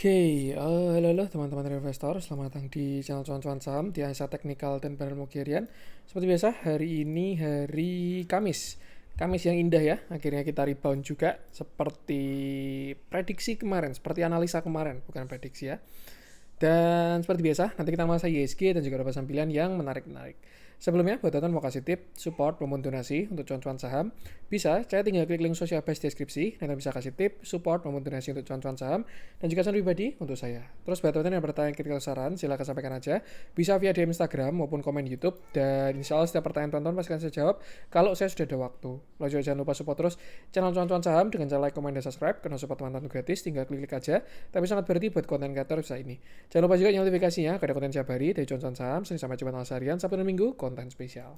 Halo teman-teman investor, selamat datang di channel cuan-cuan saham di analisa teknikal dan barang Mogerian. Seperti biasa, hari ini hari Kamis. Kamis yang indah ya, akhirnya kita rebound juga seperti prediksi kemarin, seperti analisa kemarin, bukan prediksi ya. Dan seperti biasa, nanti kita bahas ISG dan juga beberapa sambilan yang menarik-menarik. Sebelumnya, buat teman-teman mau kasih tip, support, maupun donasi untuk cuan-cuan saham, bisa, saya tinggal klik link social base deskripsi, dan bisa kasih tip, support, maupun donasi untuk cuan-cuan saham, dan juga saran pribadi untuk saya. Terus buat teman-teman yang bertanya kritik saran, silahkan sampaikan aja, bisa via DM Instagram maupun komen YouTube, dan insya Allah setiap pertanyaan teman-teman pasti akan saya jawab kalau saya sudah ada waktu. Lalu juga jangan lupa support terus channel cuan-cuan saham dengan cara like, komen, dan subscribe, karena support teman-teman gratis, tinggal klik-klik aja, tapi sangat berarti buat konten kreator bisa ini. Jangan lupa juga notifikasinya, ada konten tiap hari dari cuan-cuan saham, Senin sampai Jumat harian, Sabtu dan Minggu, konten spesial.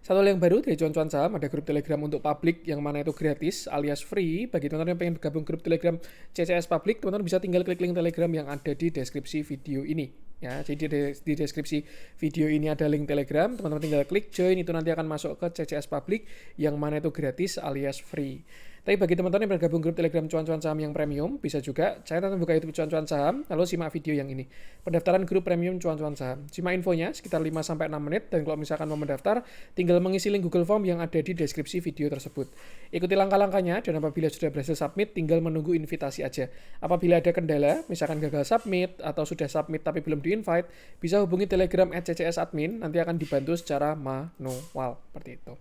Satu hal yang baru dari cuan-cuan saham, ada grup Telegram untuk publik yang mana itu gratis alias free. Bagi teman-teman yang pengen bergabung grup Telegram CCS Public, teman-teman bisa tinggal klik link Telegram yang ada di deskripsi video ini. Ya, jadi di deskripsi video ini ada link Telegram, teman-teman tinggal klik join, itu nanti akan masuk ke CCS Public yang mana itu gratis alias free. Tapi bagi teman-teman yang bergabung grup Telegram cuan-cuan saham yang premium, bisa juga saya akan buka YouTube cuan-cuan saham, lalu simak video yang ini. Pendaftaran grup premium cuan-cuan saham. Simak infonya sekitar 5-6 menit, dan kalau misalkan mau mendaftar, tinggal mengisi link Google Form yang ada di deskripsi video tersebut. Ikuti langkah-langkahnya, dan apabila sudah berhasil submit, tinggal menunggu invitasi aja. Apabila ada kendala, misalkan gagal submit, atau sudah submit tapi belum di-invite, bisa hubungi Telegram @ccs-admin, nanti akan dibantu secara manual, seperti itu.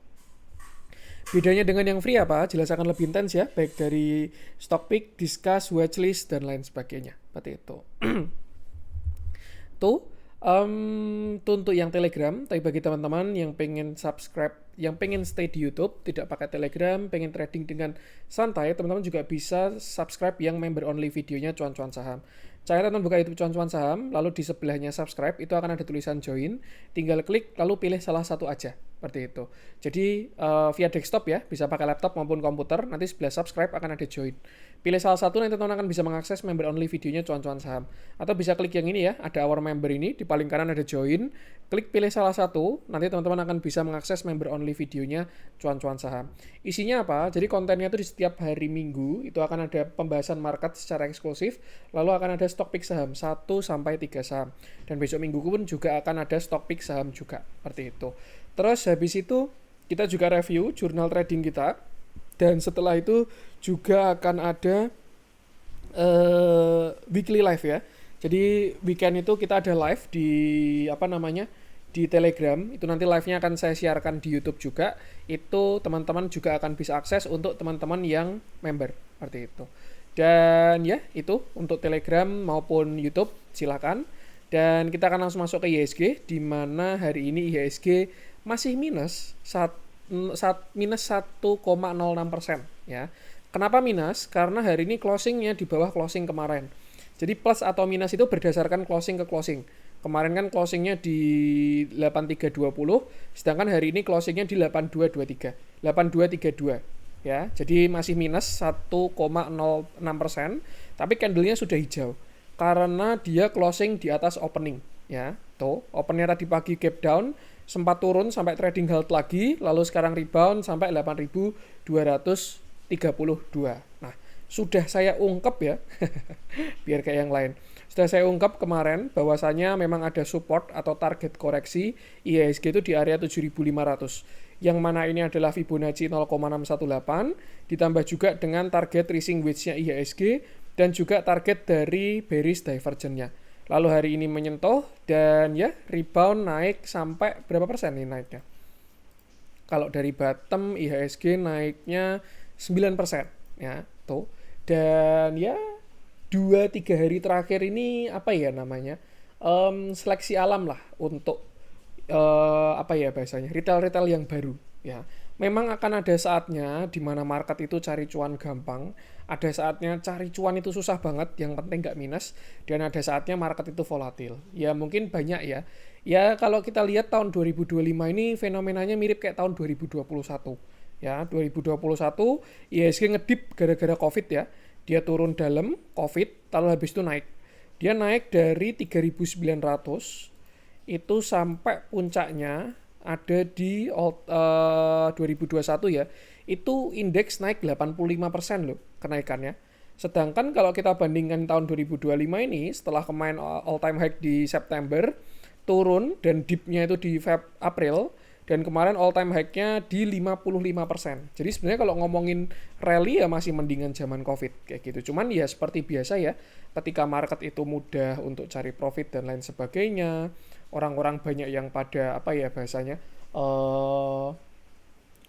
Bedanya dengan yang free apa? Jelas akan lebih intens ya, baik dari stock pick, discuss, watchlist, dan lain sebagainya. Seperti itu. Tuh, untuk yang Telegram, tapi bagi teman-teman yang pengen subscribe, yang pengen stay di YouTube, tidak pakai Telegram, pengen trading dengan santai, teman-teman juga bisa subscribe yang member only videonya cuan-cuan saham. Cara teman buka YouTube cuan-cuan saham, lalu di sebelahnya subscribe, itu akan ada tulisan join, tinggal klik, lalu pilih salah satu aja. Seperti itu. Jadi via desktop ya, bisa pakai laptop maupun komputer, nanti sebelah subscribe akan ada join. Pilih salah satu, nanti teman-teman akan bisa mengakses member only videonya cuan-cuan saham. Atau bisa klik yang ini ya, ada our member ini, di paling kanan ada join, klik pilih salah satu, nanti teman-teman akan bisa mengakses member only videonya cuan-cuan saham. Isinya apa? Jadi kontennya itu di setiap hari Minggu, itu akan ada pembahasan market secara eksklusif, lalu akan ada stock pick saham 1-3 saham. Dan besok Minggu pun juga akan ada stock pick saham juga, seperti itu. Terus habis itu kita juga review jurnal trading kita, dan setelah itu juga akan ada weekly live ya. Jadi weekend itu kita ada live di di Telegram, itu nanti live-nya akan saya siarkan di YouTube juga. Itu teman-teman juga akan bisa akses untuk teman-teman yang member, seperti itu. Dan ya, itu untuk Telegram maupun YouTube, silakan. Dan kita akan langsung masuk ke IHSG, di mana hari ini IHSG masih minus 1,06% ya. Kenapa minus? Karena hari ini closingnya di bawah closing kemarin. Jadi plus atau minus itu berdasarkan closing ke closing. Kemarin kan closingnya di 8320, sedangkan hari ini closingnya di 8223, 8232 ya. Jadi masih minus 1,06%, tapi candlenya sudah hijau karena dia closing di atas opening ya. Tuh, opennya tadi pagi gap down, sempat turun sampai trading halt lagi, lalu sekarang rebound sampai 8.232. Nah, sudah saya ungkap ya, biar kayak yang lain. Sudah saya ungkap kemarin bahwasanya memang ada support atau target koreksi IHSG itu di area 7.500. Yang mana ini adalah Fibonacci 0,618, ditambah juga dengan target tracing wedge-nya IHSG, dan juga target dari bearish divergence-nya. Lalu hari ini menyentuh, dan ya rebound naik sampai berapa persen nih naiknya? Kalau dari bottom IHSG naiknya 9% ya, tuh. Dan ya 2-3 hari terakhir ini apa ya namanya? Seleksi alam lah untuk bahasanya? Retail-retail yang baru ya. Memang akan ada saatnya di mana market itu cari cuan gampang, ada saatnya cari cuan itu susah banget, yang penting nggak minus, dan ada saatnya market itu volatil. Ya mungkin banyak ya. Ya kalau kita lihat tahun 2025 ini fenomenanya mirip kayak tahun 2021. Ya, 2021 IHSG ngedip gara-gara Covid ya. Dia turun dalam Covid, lalu habis itu naik. Dia naik dari 3.900 itu sampai puncaknya ada di 2021 ya, itu indeks naik 85% loh kenaikannya. Sedangkan kalau kita bandingkan tahun 2025 ini, setelah kemarin all time high di September, turun dan dipnya itu di April, dan kemarin all time high-nya di 55%. Jadi sebenarnya kalau ngomongin rally ya masih mendingan zaman Covid kayak gitu. Cuman ya seperti biasa ya, ketika market itu mudah untuk cari profit dan lain sebagainya, orang-orang banyak yang pada apa ya bahasanya eh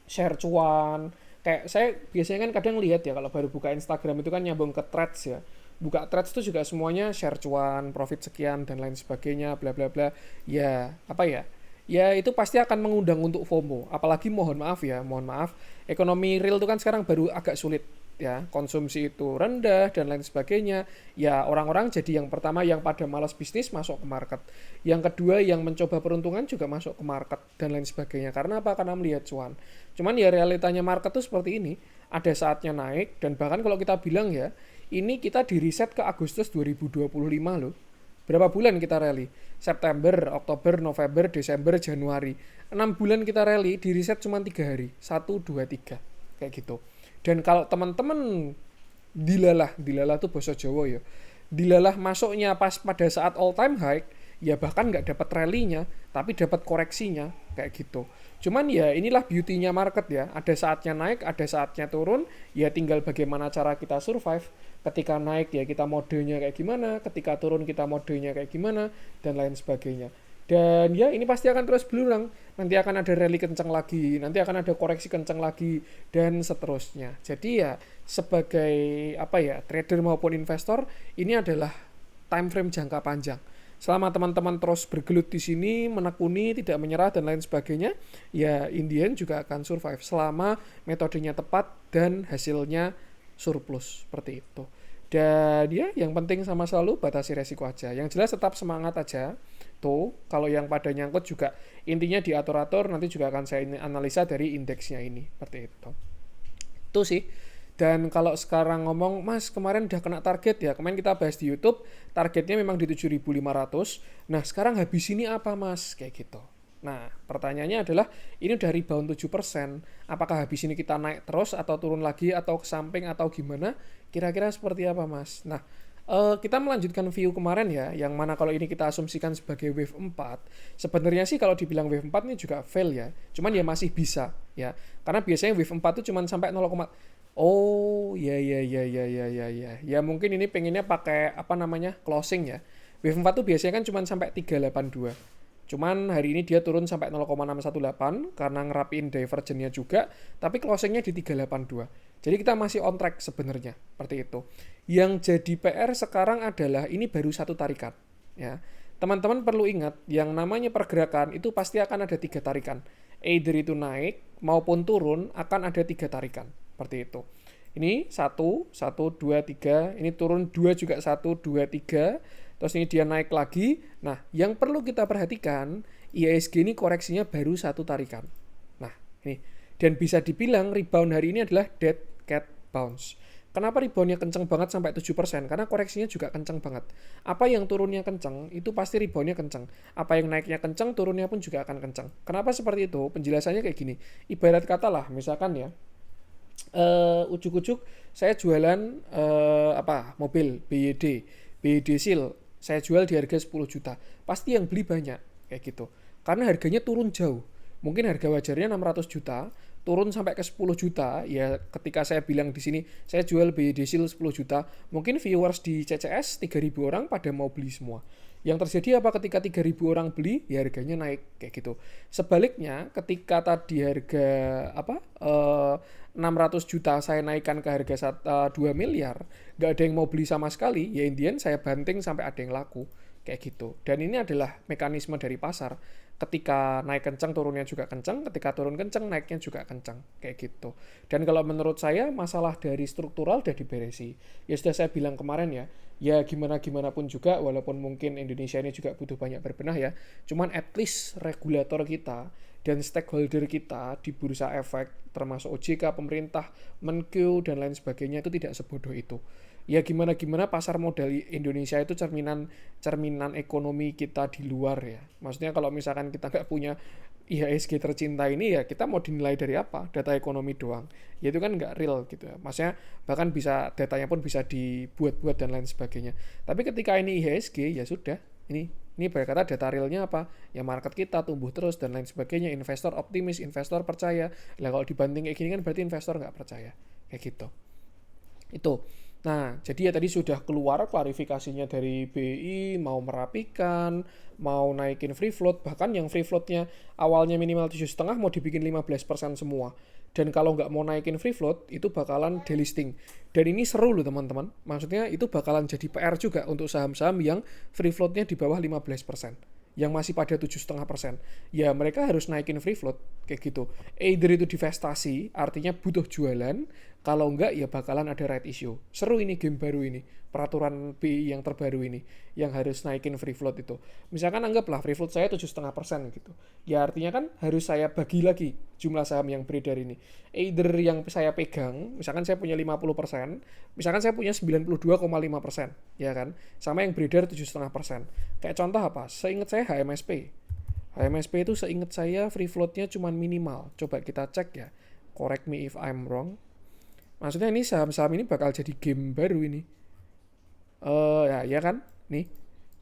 share cuan. Kayak saya biasanya kan kadang lihat ya kalau baru buka Instagram itu kan nyambung ke threads ya. Buka threads itu juga semuanya share cuan, profit sekian dan lain sebagainya, bla bla bla. Ya, apa ya? Ya itu pasti akan mengundang untuk FOMO. Apalagi mohon maaf, ekonomi real itu kan sekarang baru agak sulit ya, konsumsi itu rendah dan lain sebagainya. Ya orang-orang jadi yang pertama yang pada malas bisnis masuk ke market. Yang kedua yang mencoba peruntungan juga masuk ke market dan lain sebagainya. Karena apa? Karena melihat cuan. Cuman ya realitanya market tuh seperti ini. Ada saatnya naik dan bahkan kalau kita bilang ya, ini kita di reset ke Agustus 2025 loh. Berapa bulan kita rally? September, Oktober, November, Desember, Januari. 6 bulan kita rally, di reset cuma 3 hari. 1, 2, 3. Kayak gitu. Dan kalau teman-teman dilalah tuh bahasa Jawa ya. Dilalah masuknya pas pada saat all time high, ya bahkan nggak dapat rally-nya, tapi dapat koreksinya kayak gitu. Cuman ya inilah beauty-nya market ya. Ada saatnya naik, ada saatnya turun, ya tinggal bagaimana cara kita survive. Ketika naik ya kita modenya kayak gimana, ketika turun kita modenya kayak gimana, dan lain sebagainya. Dan ya ini pasti akan terus berulang. Nanti akan ada rally kencang lagi, nanti akan ada koreksi kencang lagi, dan seterusnya. Jadi ya sebagai apa ya trader maupun investor, ini adalah time frame jangka panjang. Selama teman-teman terus bergelut di sini, menekuni, tidak menyerah dan lain sebagainya, ya Indian juga akan survive selama metodenya tepat dan hasilnya surplus seperti itu. Dan ya yang penting sama selalu batasi resiko aja. Yang jelas tetap semangat aja. Tuh, kalau yang pada nyangkut juga intinya diatur-atur, nanti juga akan saya analisa dari indeksnya ini seperti itu. Itu sih. Dan kalau sekarang ngomong, Mas kemarin udah kena target ya, kemarin kita bahas di YouTube, targetnya memang di 7.500. Nah sekarang habis ini apa Mas? Kayak gitu. Nah pertanyaannya adalah, ini udah rebound 7%, apakah habis ini kita naik terus atau turun lagi atau ke samping atau gimana? Kira-kira seperti apa Mas? Nah kita melanjutkan view kemarin ya, yang mana kalau ini kita asumsikan sebagai wave 4, sebenarnya sih kalau dibilang wave 4 ini juga fail ya, cuman ya masih bisa ya, karena biasanya wave 4 itu cuman sampai 0, oh ya mungkin ini pengennya pakai apa namanya closing ya. Wave 4 tuh biasanya kan cuman sampai 382. Cuman hari ini dia turun sampai 0,618 karena ngerapiin divergennya juga, tapi closingnya di 382. Jadi kita masih on track sebenarnya, seperti itu. Yang jadi PR sekarang adalah ini baru satu tarikan, ya. Teman-teman perlu ingat, yang namanya pergerakan itu pasti akan ada 3 tarikan. Either itu naik maupun turun akan ada 3 tarikan, seperti itu. Ini 1, 2, 3, ini turun 2 juga 1, 2, 3. Terus ini dia naik lagi. Nah, yang perlu kita perhatikan, IHSG ini koreksinya baru satu tarikan. Nah, ini. Dan bisa dibilang rebound hari ini adalah dead cat bounce. Kenapa reboundnya kenceng banget sampai 7%? Karena koreksinya juga kenceng banget. Apa yang turunnya kenceng, itu pasti reboundnya kenceng. Apa yang naiknya kenceng, turunnya pun juga akan kenceng. Kenapa seperti itu? Penjelasannya kayak gini. Ibarat kata lah, misalkan ya, ujuk-ujuk saya jualan mobil BYD Seal, saya jual di harga 10 juta, pasti yang beli banyak kayak gitu, karena harganya turun jauh. Mungkin harga wajarnya 600 juta, turun sampai ke 10 juta. Ya ketika saya bilang di sini saya jual BYD Seal 10 juta, mungkin viewers di CCS 3.000 orang pada mau beli semua. Yang terjadi apa ketika 3.000 orang beli, ya harganya naik kayak gitu. Sebaliknya ketika tadi harga 600 juta saya naikkan ke harga 2 miliar, nggak ada yang mau beli sama sekali, ya Indian saya banting sampai ada yang laku kayak gitu. Dan ini adalah mekanisme dari pasar. Ketika naik kencang, turunnya juga kencang. Ketika turun kencang, naiknya juga kencang. Kayak gitu. Dan kalau menurut saya, masalah dari struktural udah diberesi. Ya sudah saya bilang kemarin ya, ya gimana-gimana pun juga, walaupun mungkin Indonesia ini juga butuh banyak berbenah ya, cuman at least regulator kita dan stakeholder kita di bursa efek, termasuk OJK, pemerintah, Menkyu, dan lain sebagainya itu tidak sebodoh itu. Ya gimana-gimana pasar modal Indonesia itu cerminan ekonomi kita di luar ya. Maksudnya kalau misalkan kita nggak punya IHSG tercinta ini ya kita mau dinilai dari apa? Data ekonomi doang. Ya itu kan nggak real gitu ya. Maksudnya bahkan bisa datanya pun bisa dibuat-buat dan lain sebagainya. Tapi ketika ini IHSG ya sudah. Ini berkata data realnya apa? Ya market kita tumbuh terus dan lain sebagainya. Investor optimis, investor percaya. Lah kalau dibanting kayak gini kan berarti investor nggak percaya. Kayak gitu. Itu. Nah, jadi ya tadi sudah keluar klarifikasinya dari BI, mau merapikan, mau naikin free float, bahkan yang free floatnya awalnya minimal 7,5 mau dibikin 15% semua. Dan kalau nggak mau naikin free float, itu bakalan delisting. Dan ini seru loh teman-teman. Maksudnya itu bakalan jadi PR juga untuk saham-saham yang free floatnya di bawah 15%. Yang masih pada 7,5%. Ya mereka harus naikin free float, kayak gitu. Either itu divestasi, artinya butuh jualan, kalau enggak ya bakalan ada right issue. Seru ini game baru ini, peraturan BI yang terbaru ini, yang harus naikin free float itu. Misalkan anggaplah free float saya 7,5% gitu. Ya artinya kan harus saya bagi lagi jumlah saham yang beredar ini. Either yang saya pegang, misalkan saya punya 50%, misalkan saya punya 92,5%, ya kan? Sama yang beredar 7,5%. Kayak contoh apa? Seingat saya HMSP. HMSP itu seingat saya free floatnya cuma minimal. Coba kita cek ya. Correct me if I'm wrong. Maksudnya ini saham-saham ini bakal jadi game baru ini. Ya kan? Nih.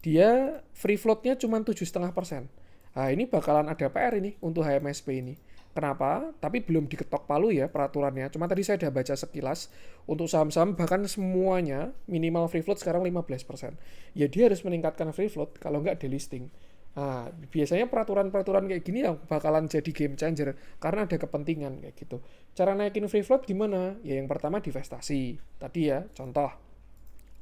Dia free floatnya cuma 7,5%. Nah, ini bakalan ada PR ini untuk HMSP ini. Kenapa? Tapi belum diketok palu ya peraturannya. Cuma tadi saya udah baca sekilas. Untuk saham-saham bahkan semuanya minimal free float sekarang 15%. Ya dia harus meningkatkan free float kalau nggak delisting. Nah, biasanya peraturan-peraturan kayak gini yang bakalan jadi game changer karena ada kepentingan kayak gitu. Cara naikin free float gimana? Ya yang pertama divestasi. Tadi ya, contoh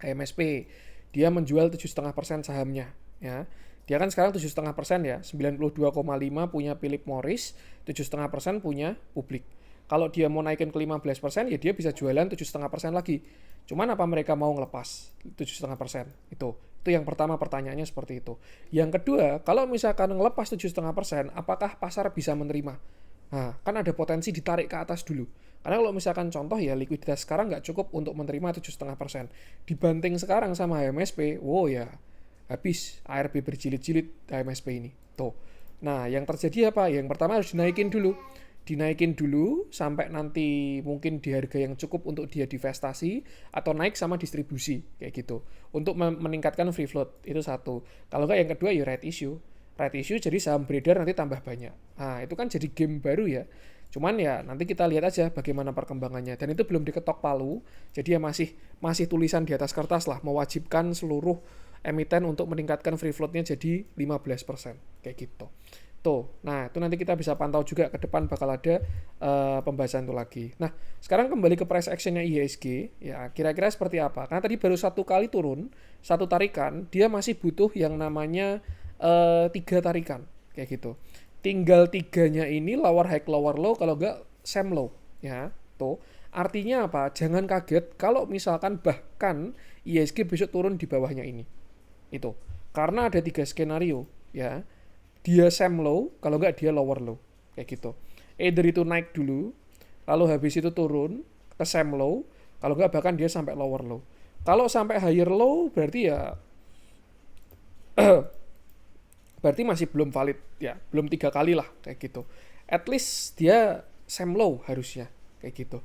HMSP. Dia menjual 7,5% sahamnya, ya. Dia kan sekarang 7,5% ya, 92,5 punya Philip Morris, 7,5% punya Publik. Kalau dia mau naikin ke 15%, ya dia bisa jualan 7,5% lagi. Cuman apa mereka mau ngelepas 7,5%? Itu yang pertama pertanyaannya seperti itu. Yang kedua, kalau misalkan ngelepas 7,5%, apakah pasar bisa menerima? Nah, kan ada potensi ditarik ke atas dulu. Karena kalau misalkan contoh ya likuiditas sekarang nggak cukup untuk menerima 7,5%. Dibanting sekarang sama HMSP, wow ya habis ARB berjilid-jilid HMSP ini. Tuh. Nah, yang terjadi apa? Yang pertama harus dinaikin dulu. Dinaikin dulu sampai nanti mungkin di harga yang cukup untuk dia divestasi atau naik sama distribusi kayak gitu. Untuk meningkatkan free float itu satu. Kalau nggak yang kedua ya right issue. Right issue jadi saham beredar nanti tambah banyak. Nah, itu kan jadi game baru ya. Cuman ya nanti kita lihat aja bagaimana perkembangannya. Dan itu belum diketok palu. Jadi ya masih tulisan di atas kertas lah. Mewajibkan seluruh emiten untuk meningkatkan free floatnya jadi 15%. Kayak gitu. Tuh, nah itu nanti kita bisa pantau juga ke depan bakal ada pembahasan itu lagi. Nah, sekarang kembali ke price actionnya IHSG, ya kira-kira seperti apa? Karena tadi baru satu kali turun, satu tarikan, dia masih butuh yang namanya 3 tarikan, kayak gitu. Tinggal 3-nya ini lower high, lower low, kalau enggak same low, ya. Tuh, artinya apa? Jangan kaget kalau misalkan bahkan IHSG besok turun di bawahnya ini. Itu. Karena ada 3 skenario, ya. Dia same low, kalau enggak dia lower low. Kayak gitu. Either itu naik dulu, lalu habis itu turun ke same low, kalau enggak bahkan dia sampai lower low. Kalau sampai higher low, berarti ya berarti masih belum valid, ya. Belum 3 kali lah, kayak gitu. At least dia same low harusnya, kayak gitu.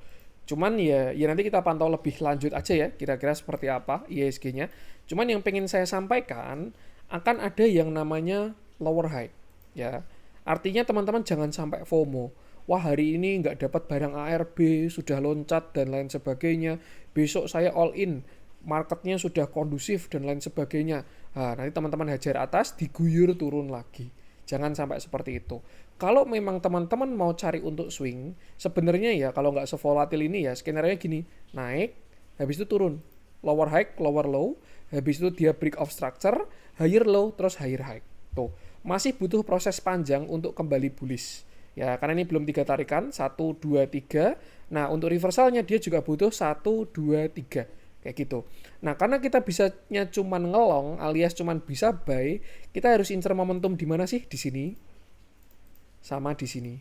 Cuman ya nanti kita pantau lebih lanjut aja ya, kira-kira seperti apa IHSG-nya. Cuman yang pengen saya sampaikan, akan ada yang namanya lower high, ya. Artinya teman-teman jangan sampai FOMO. Wah hari ini nggak dapat barang ARB, sudah loncat dan lain sebagainya. Besok saya all in, marketnya sudah kondusif dan lain sebagainya. Nah, nanti teman-teman hajar atas, diguyur turun lagi. Jangan sampai seperti itu. Kalau memang teman-teman mau cari untuk swing, sebenarnya ya kalau nggak sevolatil ini ya, skenario gini, naik, habis itu turun. Lower high, lower low, habis itu dia break of structure, higher low, terus higher high. Tuh, masih butuh proses panjang untuk kembali bullish. Ya, karena ini belum 3 tarikan, 1, 2, 3. Nah, untuk reversalnya dia juga butuh 1, 2, 3. Kayak gitu. Nah, karena kita bisanya cuman ngelong alias cuman bisa buy, kita harus incer momentum di mana sih? Di sini. Sama di sini.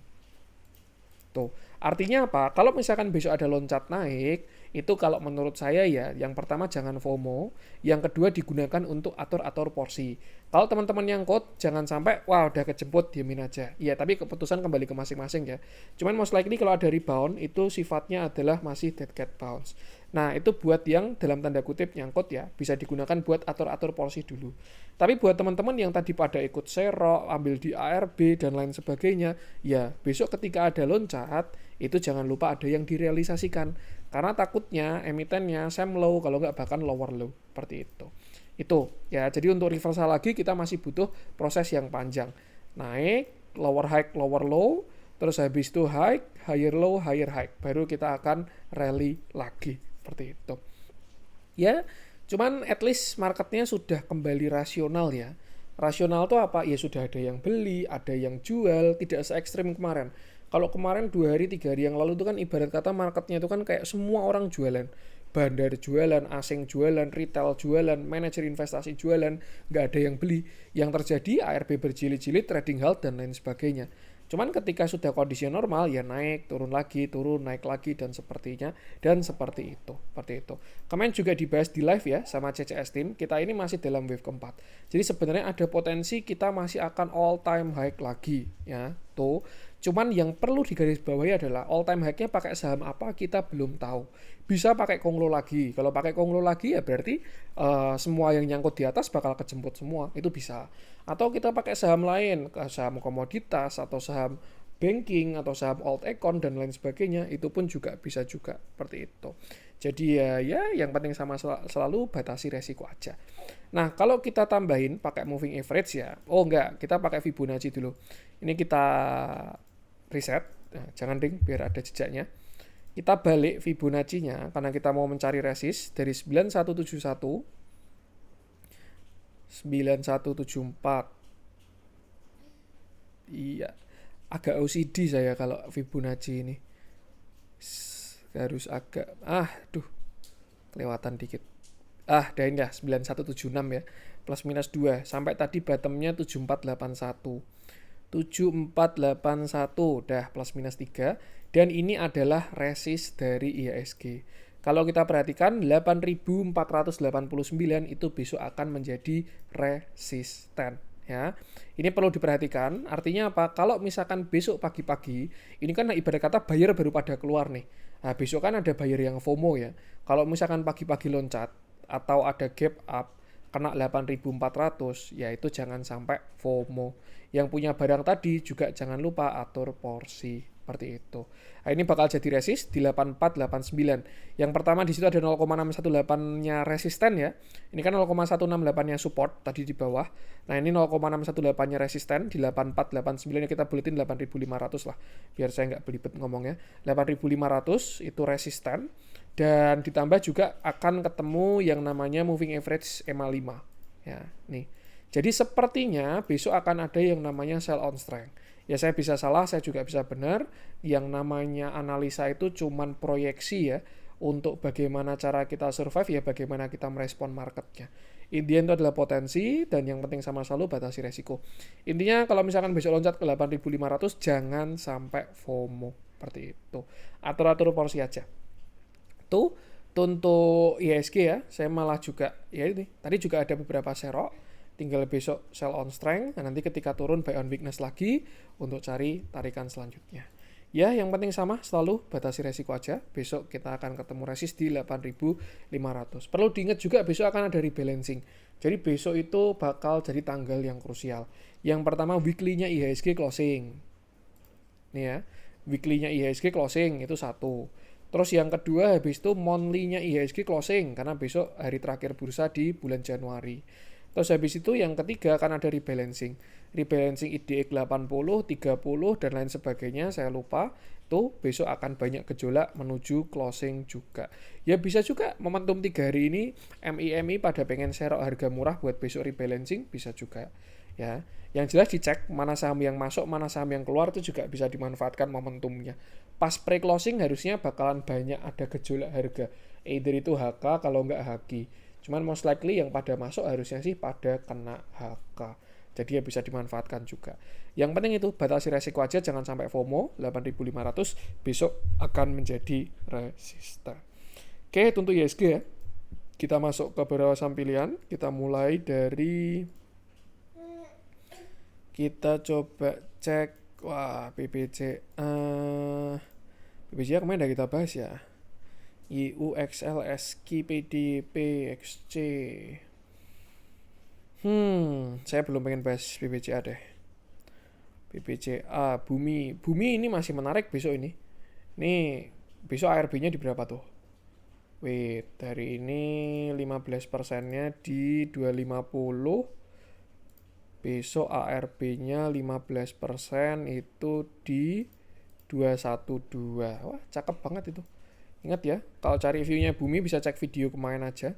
Tuh. Artinya apa? Kalau misalkan besok ada loncat naik, Itu kalau menurut saya ya, yang pertama jangan FOMO, yang kedua digunakan untuk atur-atur porsi. Kalau teman-teman yang quote, jangan sampai, wah udah kejemput, diamin aja. Ya, tapi keputusan kembali ke masing-masing ya. Cuman most likely kalau ada rebound, itu sifatnya adalah masih dead cat bounce. Nah, itu buat yang dalam tanda kutip nyangkut ya, bisa digunakan buat atur-atur porsi dulu. Tapi buat teman-teman yang tadi pada ikut serok, ambil di ARB, dan lain sebagainya, ya besok ketika ada loncat, itu jangan lupa ada yang direalisasikan. Karena takutnya emitennya same low, kalau nggak bahkan lower low, seperti itu. Itu ya, jadi untuk reversal lagi kita masih butuh proses yang panjang. Naik, lower high, lower low, terus habis itu high, higher low, higher high. Baru kita akan rally lagi, seperti itu. Ya, cuman at least marketnya sudah kembali rasional ya. Rasional itu apa? Ya sudah ada yang beli, ada yang jual, tidak se-ekstrim kemarin. Kalau kemarin 2 hari, 3 hari yang lalu itu kan ibarat kata marketnya itu kan kayak semua orang jualan. Bandar jualan, asing jualan, retail jualan, manajer investasi jualan, nggak ada yang beli. Yang terjadi ARB berjilid-jilid, trading halt, dan lain sebagainya. Cuman ketika sudah kondisi normal, ya naik, turun lagi, turun, naik lagi, dan sepertinya, dan seperti itu. Seperti itu. Kemarin juga dibahas di live ya, sama CCS Team, kita ini masih dalam wave keempat. Jadi sebenarnya ada potensi kita masih akan all time high lagi, ya, tuh. Cuman yang perlu digarisbawahi adalah all time high-nya pakai saham apa kita belum tahu. Bisa pakai konglo lagi. Kalau pakai konglo lagi ya berarti semua yang nyangkut di atas bakal kejemput semua. Itu bisa. Atau kita pakai saham lain, saham komoditas atau saham banking atau saham alt econ dan lain sebagainya, itu pun juga bisa juga seperti itu. Jadi ya yang penting sama selalu batasi resiko aja. Nah, kalau kita tambahin pakai moving average ya. Oh enggak, kita pakai Fibonacci dulu. Ini kita reset. Nah, jangan ding biar ada jejaknya. Kita balik Fibonacci-nya karena kita mau mencari resist dari 9171 9174. Iya. Agak OCD saya kalau Fibonacci ini. Harus agak kelewatan dikit. Dain ya 9176 ya. Plus minus 2 sampai tadi bottomnya 7481. 7481 dah plus minus 3 dan ini adalah resist dari IHSG. Kalau kita perhatikan 8489 itu besok akan menjadi resisten ya. Ini perlu diperhatikan, artinya apa? Kalau misalkan besok pagi-pagi, ini kan ibarat kata buyer baru pada keluar nih. Nah, besok kan ada buyer yang FOMO ya. Kalau misalkan pagi-pagi loncat atau ada gap up kena 8400, ya itu jangan sampai FOMO. Yang punya barang tadi juga jangan lupa atur porsi seperti itu. Nah, ini bakal jadi resist di 8489. Yang pertama di situ ada 0,618-nya resisten ya. Ini kan 0,168-nya support tadi di bawah. Nah, ini 0,618-nya resisten di 8489 kita buletin 8500 lah. Biar saya nggak belibet ngomongnya. 8500 itu resisten. Dan ditambah juga akan ketemu yang namanya moving average EMA 5. Ya, nih. Jadi sepertinya besok akan ada yang namanya sell on strength. Ya saya bisa salah, saya juga bisa benar. Yang namanya analisa itu cuman proyeksi ya. Untuk bagaimana cara kita survive ya bagaimana kita merespon marketnya. Intinya itu adalah potensi dan yang penting sama selalu batasi resiko. Intinya kalau misalkan besok loncat ke 8500 jangan sampai FOMO. Seperti itu. Atur-atur porsi aja. Tuh untuk IHSG ya, saya malah juga ya ini tadi juga ada beberapa serok, tinggal besok sell on strength, dan nanti ketika turun buy on weakness lagi untuk cari tarikan selanjutnya. Ya, yang penting sama selalu batasi resiko aja. Besok kita akan ketemu resist di 8500. Perlu diingat juga besok akan ada rebalancing. Jadi besok itu bakal jadi tanggal yang krusial. Yang pertama weekly-nya IHSG closing. Nih ya, weekly-nya IHSG closing itu satu. Terus yang kedua habis itu monthly-nya IHSG closing karena besok hari terakhir bursa di bulan Januari. Terus habis itu yang ketiga akan ada rebalancing. Rebalancing IDX 80, 30 dan lain sebagainya saya lupa. Tuh besok akan banyak gejolak menuju closing juga. Ya bisa juga momentum 3 hari ini MI pada pengen serok harga murah buat besok rebalancing bisa juga. Ya, yang jelas dicek mana saham yang masuk, mana saham yang keluar itu juga bisa dimanfaatkan momentumnya. Pas pre-closing harusnya bakalan banyak ada gejolak harga. Either itu HK kalau nggak HQ. Cuman most likely yang pada masuk harusnya sih pada kena HK. Jadi ya bisa dimanfaatkan juga. Yang penting itu batasi resiko aja, jangan sampai FOMO. 8500 besok akan menjadi resisten. Oke, untuk ISG ya. Kita masuk ke beberapa saham pilihan. Kita mulai dari, kita coba cek, wah BBCA. BBCA kemarin udah kita bahas ya. IUXL, SKI, PDP, XC. Saya belum pengen bahas BBCA deh. BBCA, Bumi. Bumi ini masih menarik besok ini. Ini besok ARB-nya di berapa tuh? Wait, dari ini 15%-nya di 250. Besok ARB-nya 15% itu di 212. Wah, cakep banget itu. Ingat ya, kalau cari view-nya Bumi bisa cek video kemarin aja.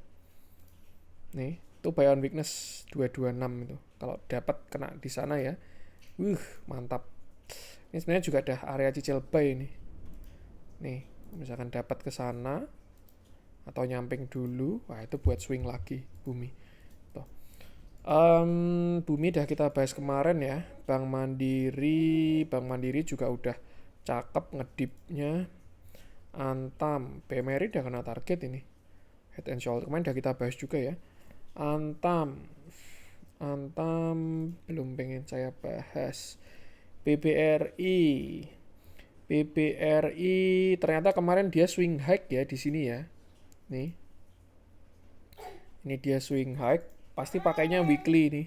Nih, itu buy on weakness 226 itu. Kalau dapat kena di sana ya. Mantap. Ini sebenarnya juga ada area cicil buy ini. Nih, misalkan dapat ke sana atau nyamping dulu, wah itu buat swing lagi Bumi. Tuh. Bumi dah kita bahas kemarin ya. Bank Mandiri juga udah cakep ngedipnya. Antam, BMRI udah kena target ini. Head and Shoulder kemarin udah kita bahas juga ya. Antam belum pengen saya bahas. BBRI ternyata kemarin dia swing high ya di sini ya. Nih. Ini dia swing high, pasti pakainya weekly nih.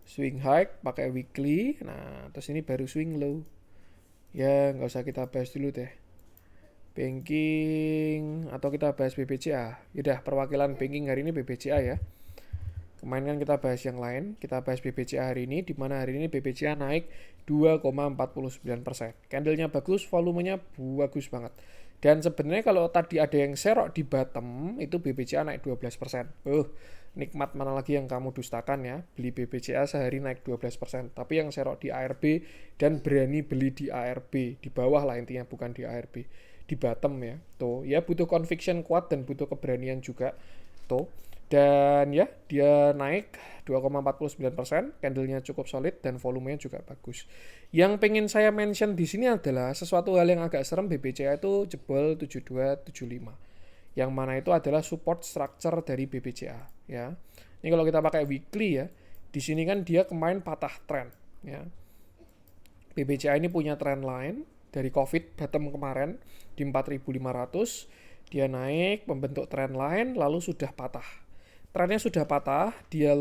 Swing high pakai weekly. Nah, terus ini baru swing low. Ya, nggak usah kita bahas dulu deh. Banking atau kita bahas BBCA. Yaudah, perwakilan banking hari ini BBCA ya. Kemarin kan kita bahas yang lain, kita bahas BBCA hari ini, di mana hari ini BBCA naik 2,49%. Candlenya bagus, volumenya bagus banget. Dan sebenarnya kalau tadi ada yang serok di bottom, itu BBCA naik 12%. Nikmat mana lagi yang kamu dustakan ya, beli BBCA sehari naik 12%. Tapi yang serok di ARB dan berani beli di ARB, di bawah lah intinya, bukan di ARB. Di bottom ya, tuh ya butuh conviction kuat dan butuh keberanian juga, tuh. Dan ya, dia naik 2,49%, candlenya cukup solid dan volumenya juga bagus. Yang pengen saya mention di sini adalah sesuatu hal yang agak serem, BBCA itu jebol 7275. Yang mana itu adalah support structure dari BBCA ya. Ini kalau kita pakai weekly ya, di sini kan dia kemarin patah trend ya. BBCA ini punya trend line dari COVID bottom kemarin di 4.500, dia naik membentuk trend line lalu sudah patah. Trennya sudah patah, dia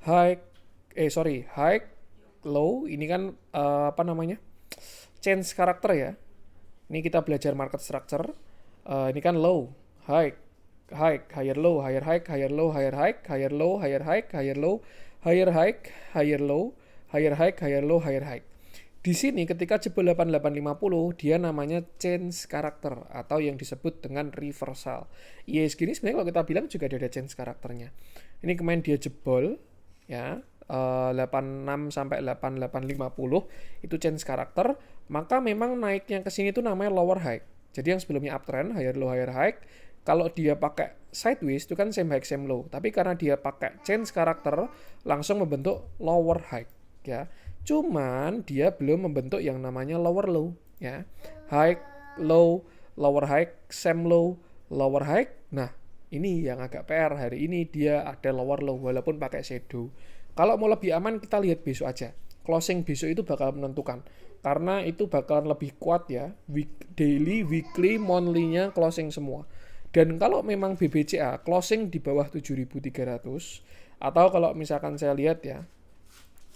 high, low. Ini kan change karakter ya. Ini kita belajar market structure. Ini kan low, high, higher low, higher high, higher low, higher high, higher low, higher high, higher low, higher high, higher low, higher high, higher low, higher high. Di sini ketika jebol 8850, dia namanya change karakter atau yang disebut dengan reversal. ISG ini sebenarnya kalau kita bilang juga ada change karakternya. Ini kemarin dia jebol ya 86 sampai 8850 itu change karakter, maka memang naiknya ke sini itu namanya lower high. Jadi yang sebelumnya uptrend, higher low, higher high, kalau dia pakai sideways itu kan same high, same low. Tapi karena dia pakai change karakter, langsung membentuk lower high ya. Cuman dia belum membentuk yang namanya lower low ya. High, low, lower high, same low, lower high. Nah, ini yang agak PR hari ini, dia ada lower low walaupun pakai shadow. Kalau mau lebih aman kita lihat besok aja. Closing besok itu bakal menentukan. Karena itu bakalan lebih kuat ya. Daily, weekly, monthly-nya closing semua. Dan kalau memang BBCA closing di bawah 7.300 atau kalau misalkan saya lihat ya,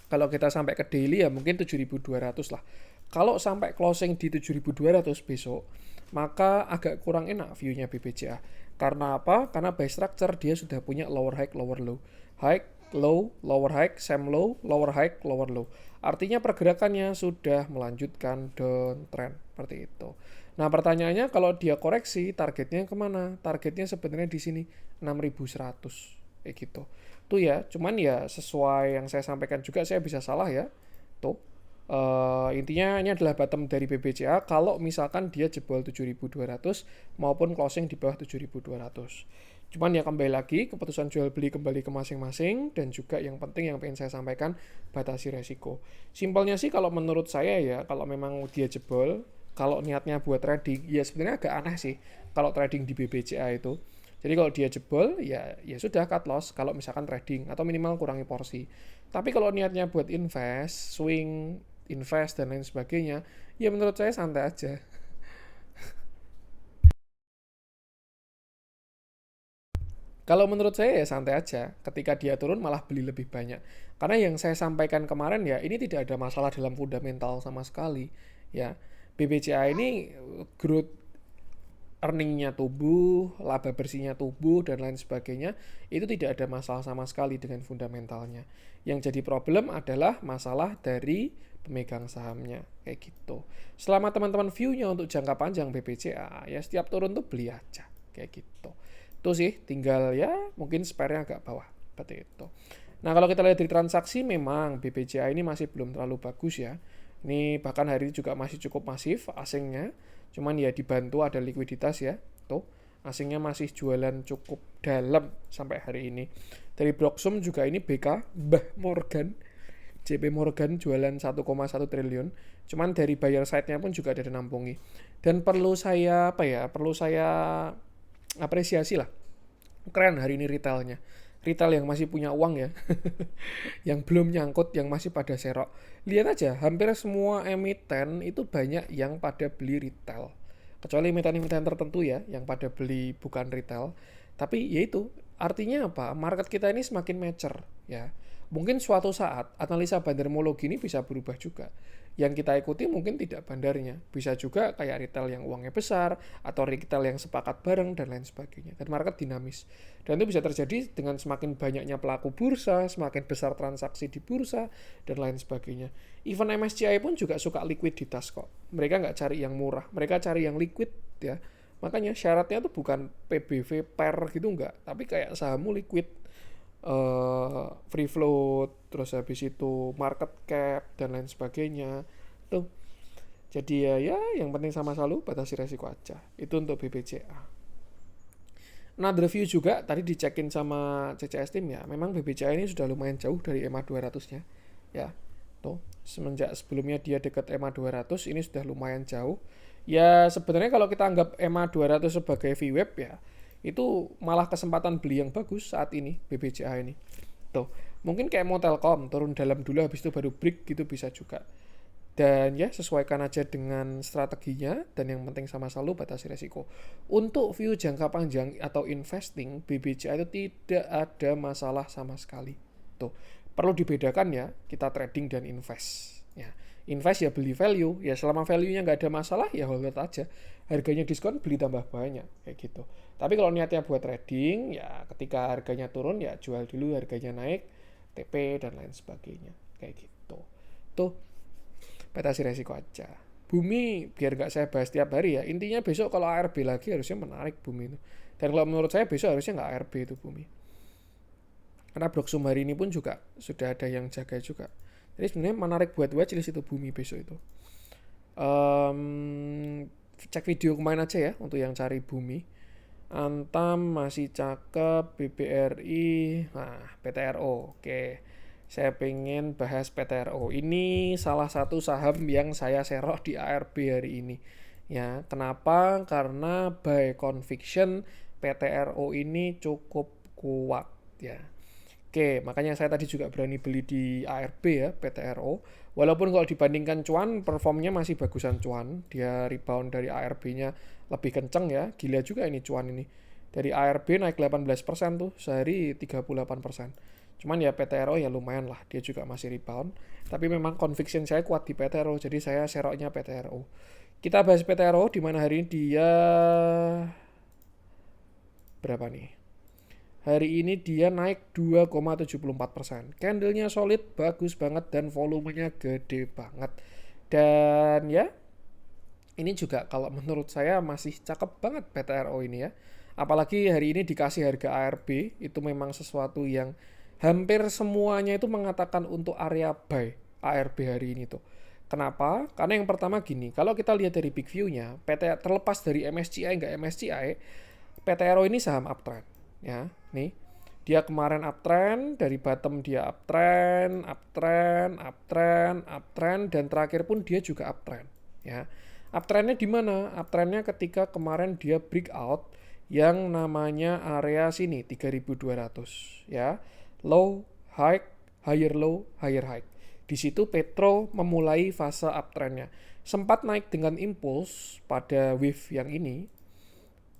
kalau kita sampai ke daily ya mungkin 7.200 lah. Kalau sampai closing di 7.200 besok, maka agak kurang enak view-nya BBCA. Karena apa? Karena by structure dia sudah punya lower high, lower low. High, low, lower high, same low, lower high, lower low. Artinya pergerakannya sudah melanjutkan downtrend. Seperti itu. Nah pertanyaannya kalau dia koreksi, targetnya kemana? Targetnya sebenarnya di sini 6.100. Kayak gitu. Tuh ya, cuman ya sesuai yang saya sampaikan juga saya bisa salah ya. Tuh. Intinya ini adalah bottom dari BBCA kalau misalkan dia jebol 7.200 maupun closing di bawah 7.200. Cuman ya kembali lagi keputusan jual beli kembali ke masing-masing dan juga yang penting yang pengen saya sampaikan batasi resiko. Simpelnya sih kalau menurut saya ya kalau memang dia jebol kalau niatnya buat trading, ya sebenarnya agak aneh sih kalau trading di BBCA itu. Jadi kalau dia jebol, ya sudah cut loss kalau misalkan trading atau minimal kurangi porsi. Tapi kalau niatnya buat invest, swing, invest dan lain sebagainya, ya menurut saya santai aja. Kalau menurut saya ya santai aja. Ketika dia turun malah beli lebih banyak. Karena yang saya sampaikan kemarin ya ini tidak ada masalah dalam fundamental sama sekali. Ya, BBCA ini growth earningnya tumbuh, laba bersihnya tumbuh dan lain sebagainya, itu tidak ada masalah sama sekali dengan fundamentalnya. Yang jadi problem adalah masalah dari pemegang sahamnya kayak gitu. Selama teman-teman view-nya untuk jangka panjang BBCA, ya setiap turun tuh beli aja kayak gitu. Itu sih, tinggal ya mungkin spare-nya agak bawah seperti itu. Nah, kalau kita lihat dari transaksi memang BBCA ini masih belum terlalu bagus ya. Ini bahkan hari ini juga masih cukup masif asingnya. Cuman ya dibantu ada likuiditas ya. Tuh, asingnya masih jualan cukup dalam sampai hari ini. Dari Blocksum juga ini BK, Mbah Morgan, JP Morgan jualan 1,1 triliun. Cuman dari buyer side-nya pun juga ada nampungi. Dan perlu saya apresiasi lah. Keren hari ini retailnya. Retail yang masih punya uang ya. Yang belum nyangkut, yang masih pada serok. Lihat aja, hampir semua emiten itu banyak yang pada beli retail. Kecuali emiten-emiten tertentu ya, yang pada beli bukan retail. Tapi ya itu, artinya apa? Market kita ini semakin mature ya. Mungkin suatu saat analisa bandarmologi ini bisa berubah juga. Yang kita ikuti mungkin tidak bandarnya. Bisa juga kayak retail yang uangnya besar, atau retail yang sepakat bareng, dan lain sebagainya. Dan market dinamis. Dan itu bisa terjadi dengan semakin banyaknya pelaku bursa, semakin besar transaksi di bursa, dan lain sebagainya. Even MSCI pun juga suka likuiditas kok. Mereka nggak cari yang murah, mereka cari yang liquid ya. Makanya syaratnya tuh bukan PBV per gitu nggak, tapi kayak sahammu liquid, free float, terus habis itu market cap dan lain sebagainya. Tuh. Jadi ya yang penting sama selalu batasi resiko aja. Itu untuk BBCA. Another review juga tadi dicekin sama CCS Team ya. Memang BBCA ini sudah lumayan jauh dari EMA 200-nya. Ya. Tuh, semenjak sebelumnya dia dekat EMA 200, ini sudah lumayan jauh. Ya sebenarnya kalau kita anggap EMA 200 sebagai VWAP ya, itu malah kesempatan beli yang bagus saat ini BBCA ini. Tuh, mungkin kayak mau Telkom turun dalam dulu habis itu baru break gitu bisa juga. Dan ya sesuaikan aja dengan strateginya dan yang penting sama selalu batasi resiko. Untuk view jangka panjang atau investing, BBCA itu tidak ada masalah sama sekali. Tuh, perlu dibedakan ya, kita trading dan invest. Ya, invest ya beli value, ya selama value-nya nggak ada masalah ya hold aja. Harganya diskon beli tambah banyak kayak gitu. Tapi kalau niatnya buat trading, ya ketika harganya turun ya jual dulu, harganya naik, TP dan lain sebagainya kayak gitu. Tuh, batasi resiko aja. Bumi biar nggak saya bahas tiap hari ya. Intinya besok kalau ARB lagi harusnya menarik Bumi itu. Dan kalau menurut saya besok harusnya nggak ARB itu Bumi. Karena Blocksum hari ini pun juga sudah ada yang jaga juga. Jadi sebenarnya menarik buat watchlist itu Bumi besok itu. Cek video kemarin aja ya untuk yang cari Bumi. Antam masih cakep, BBRI, nah PTRO, oke. Saya pengen bahas PTRO. Ini salah satu saham yang saya serok di ARB hari ini. Ya, kenapa? Karena by conviction PTRO ini cukup kuat ya. Oke, makanya saya tadi juga berani beli di ARB ya, PTRO. Walaupun kalau dibandingkan cuan, performnya masih bagusan cuan. Dia rebound dari ARB-nya lebih kenceng ya. Gila juga ini cuan ini. Dari ARB naik 18% tuh, sehari 38%. Cuman ya PTRO ya lumayan lah, dia juga masih rebound. Tapi memang conviction saya kuat di PTRO, jadi saya seroknya PTRO. Kita bahas PTRO, di mana hari ini dia berapa nih? Hari ini dia naik 2,74%. Candlenya solid, bagus banget, dan volumenya gede banget. Dan ya, ini juga kalau menurut saya masih cakep banget PTRO ini ya. Apalagi hari ini dikasih harga ARB, itu memang sesuatu yang hampir semuanya itu mengatakan untuk area buy ARB hari ini tuh. Kenapa? Karena yang pertama gini, kalau kita lihat dari big view-nya, PT terlepas dari MSCI nggak MSCI, PTRO ini saham uptrend. Ya, nih dia kemarin uptrend, dari bottom dia uptrend, uptrend, uptrend, uptrend, dan terakhir pun dia juga uptrend. Ya, Uptrendnya di mana? Uptrendnya ketika kemarin dia breakout yang namanya area sini 3200 ya. Low, high, higher low, higher high. Di situ Petro memulai fase uptrendnya. Sempat naik dengan impuls pada wave yang ini.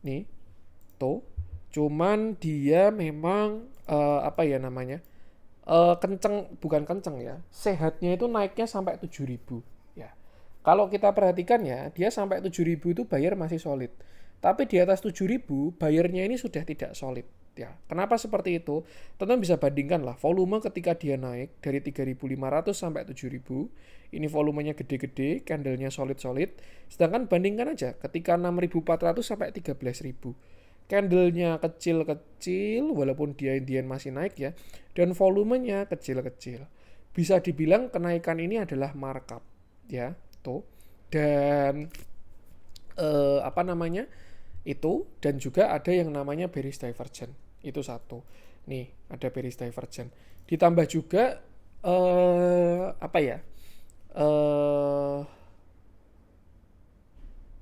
Nih, tuh. Cuman dia memang apa ya namanya? Kenceng, bukan kenceng ya. Sehatnya itu naiknya sampai 7000 ya. Kalau kita perhatikan ya, dia sampai 7000 itu buyer masih solid. Tapi di atas 7000, buyernya ini sudah tidak solid. Ya, kenapa seperti itu? Teman bisa bandingkan lah, volume ketika dia naik dari 3500 sampai 7000, ini volumenya gede-gede, candlenya solid-solid. Sedangkan bandingkan aja ketika 6400 sampai 13000. Candlenya kecil-kecil, walaupun dia Indian masih naik ya, dan volumenya kecil-kecil. Bisa dibilang kenaikan ini adalah markup, ya, tuh. Dan apa namanya? Itu, dan juga ada yang namanya bearish divergence. Itu satu. Nih, ada bearish divergence. Ditambah juga apa ya?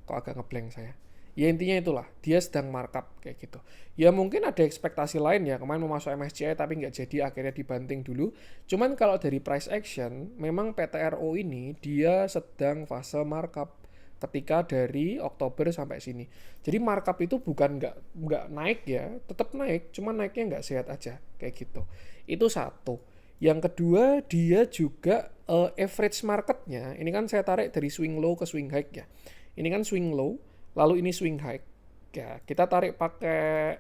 Kok agak ngeblank saya. Ya intinya itulah, dia sedang markup kayak gitu. Ya mungkin ada ekspektasi lain ya, kemarin mau masuk MSCI tapi nggak jadi, akhirnya dibanting dulu. Cuman kalau dari price action, memang PTRO ini dia sedang fase markup ketika dari Oktober sampai sini. Jadi markup itu bukan nggak naik ya, tetap naik, cuman naiknya nggak sehat aja kayak gitu. Itu satu. Yang kedua, dia juga average marketnya, ini kan saya tarik dari swing low ke swing high ya. Ini kan swing low, lalu ini swing high. Ya, kita tarik pakai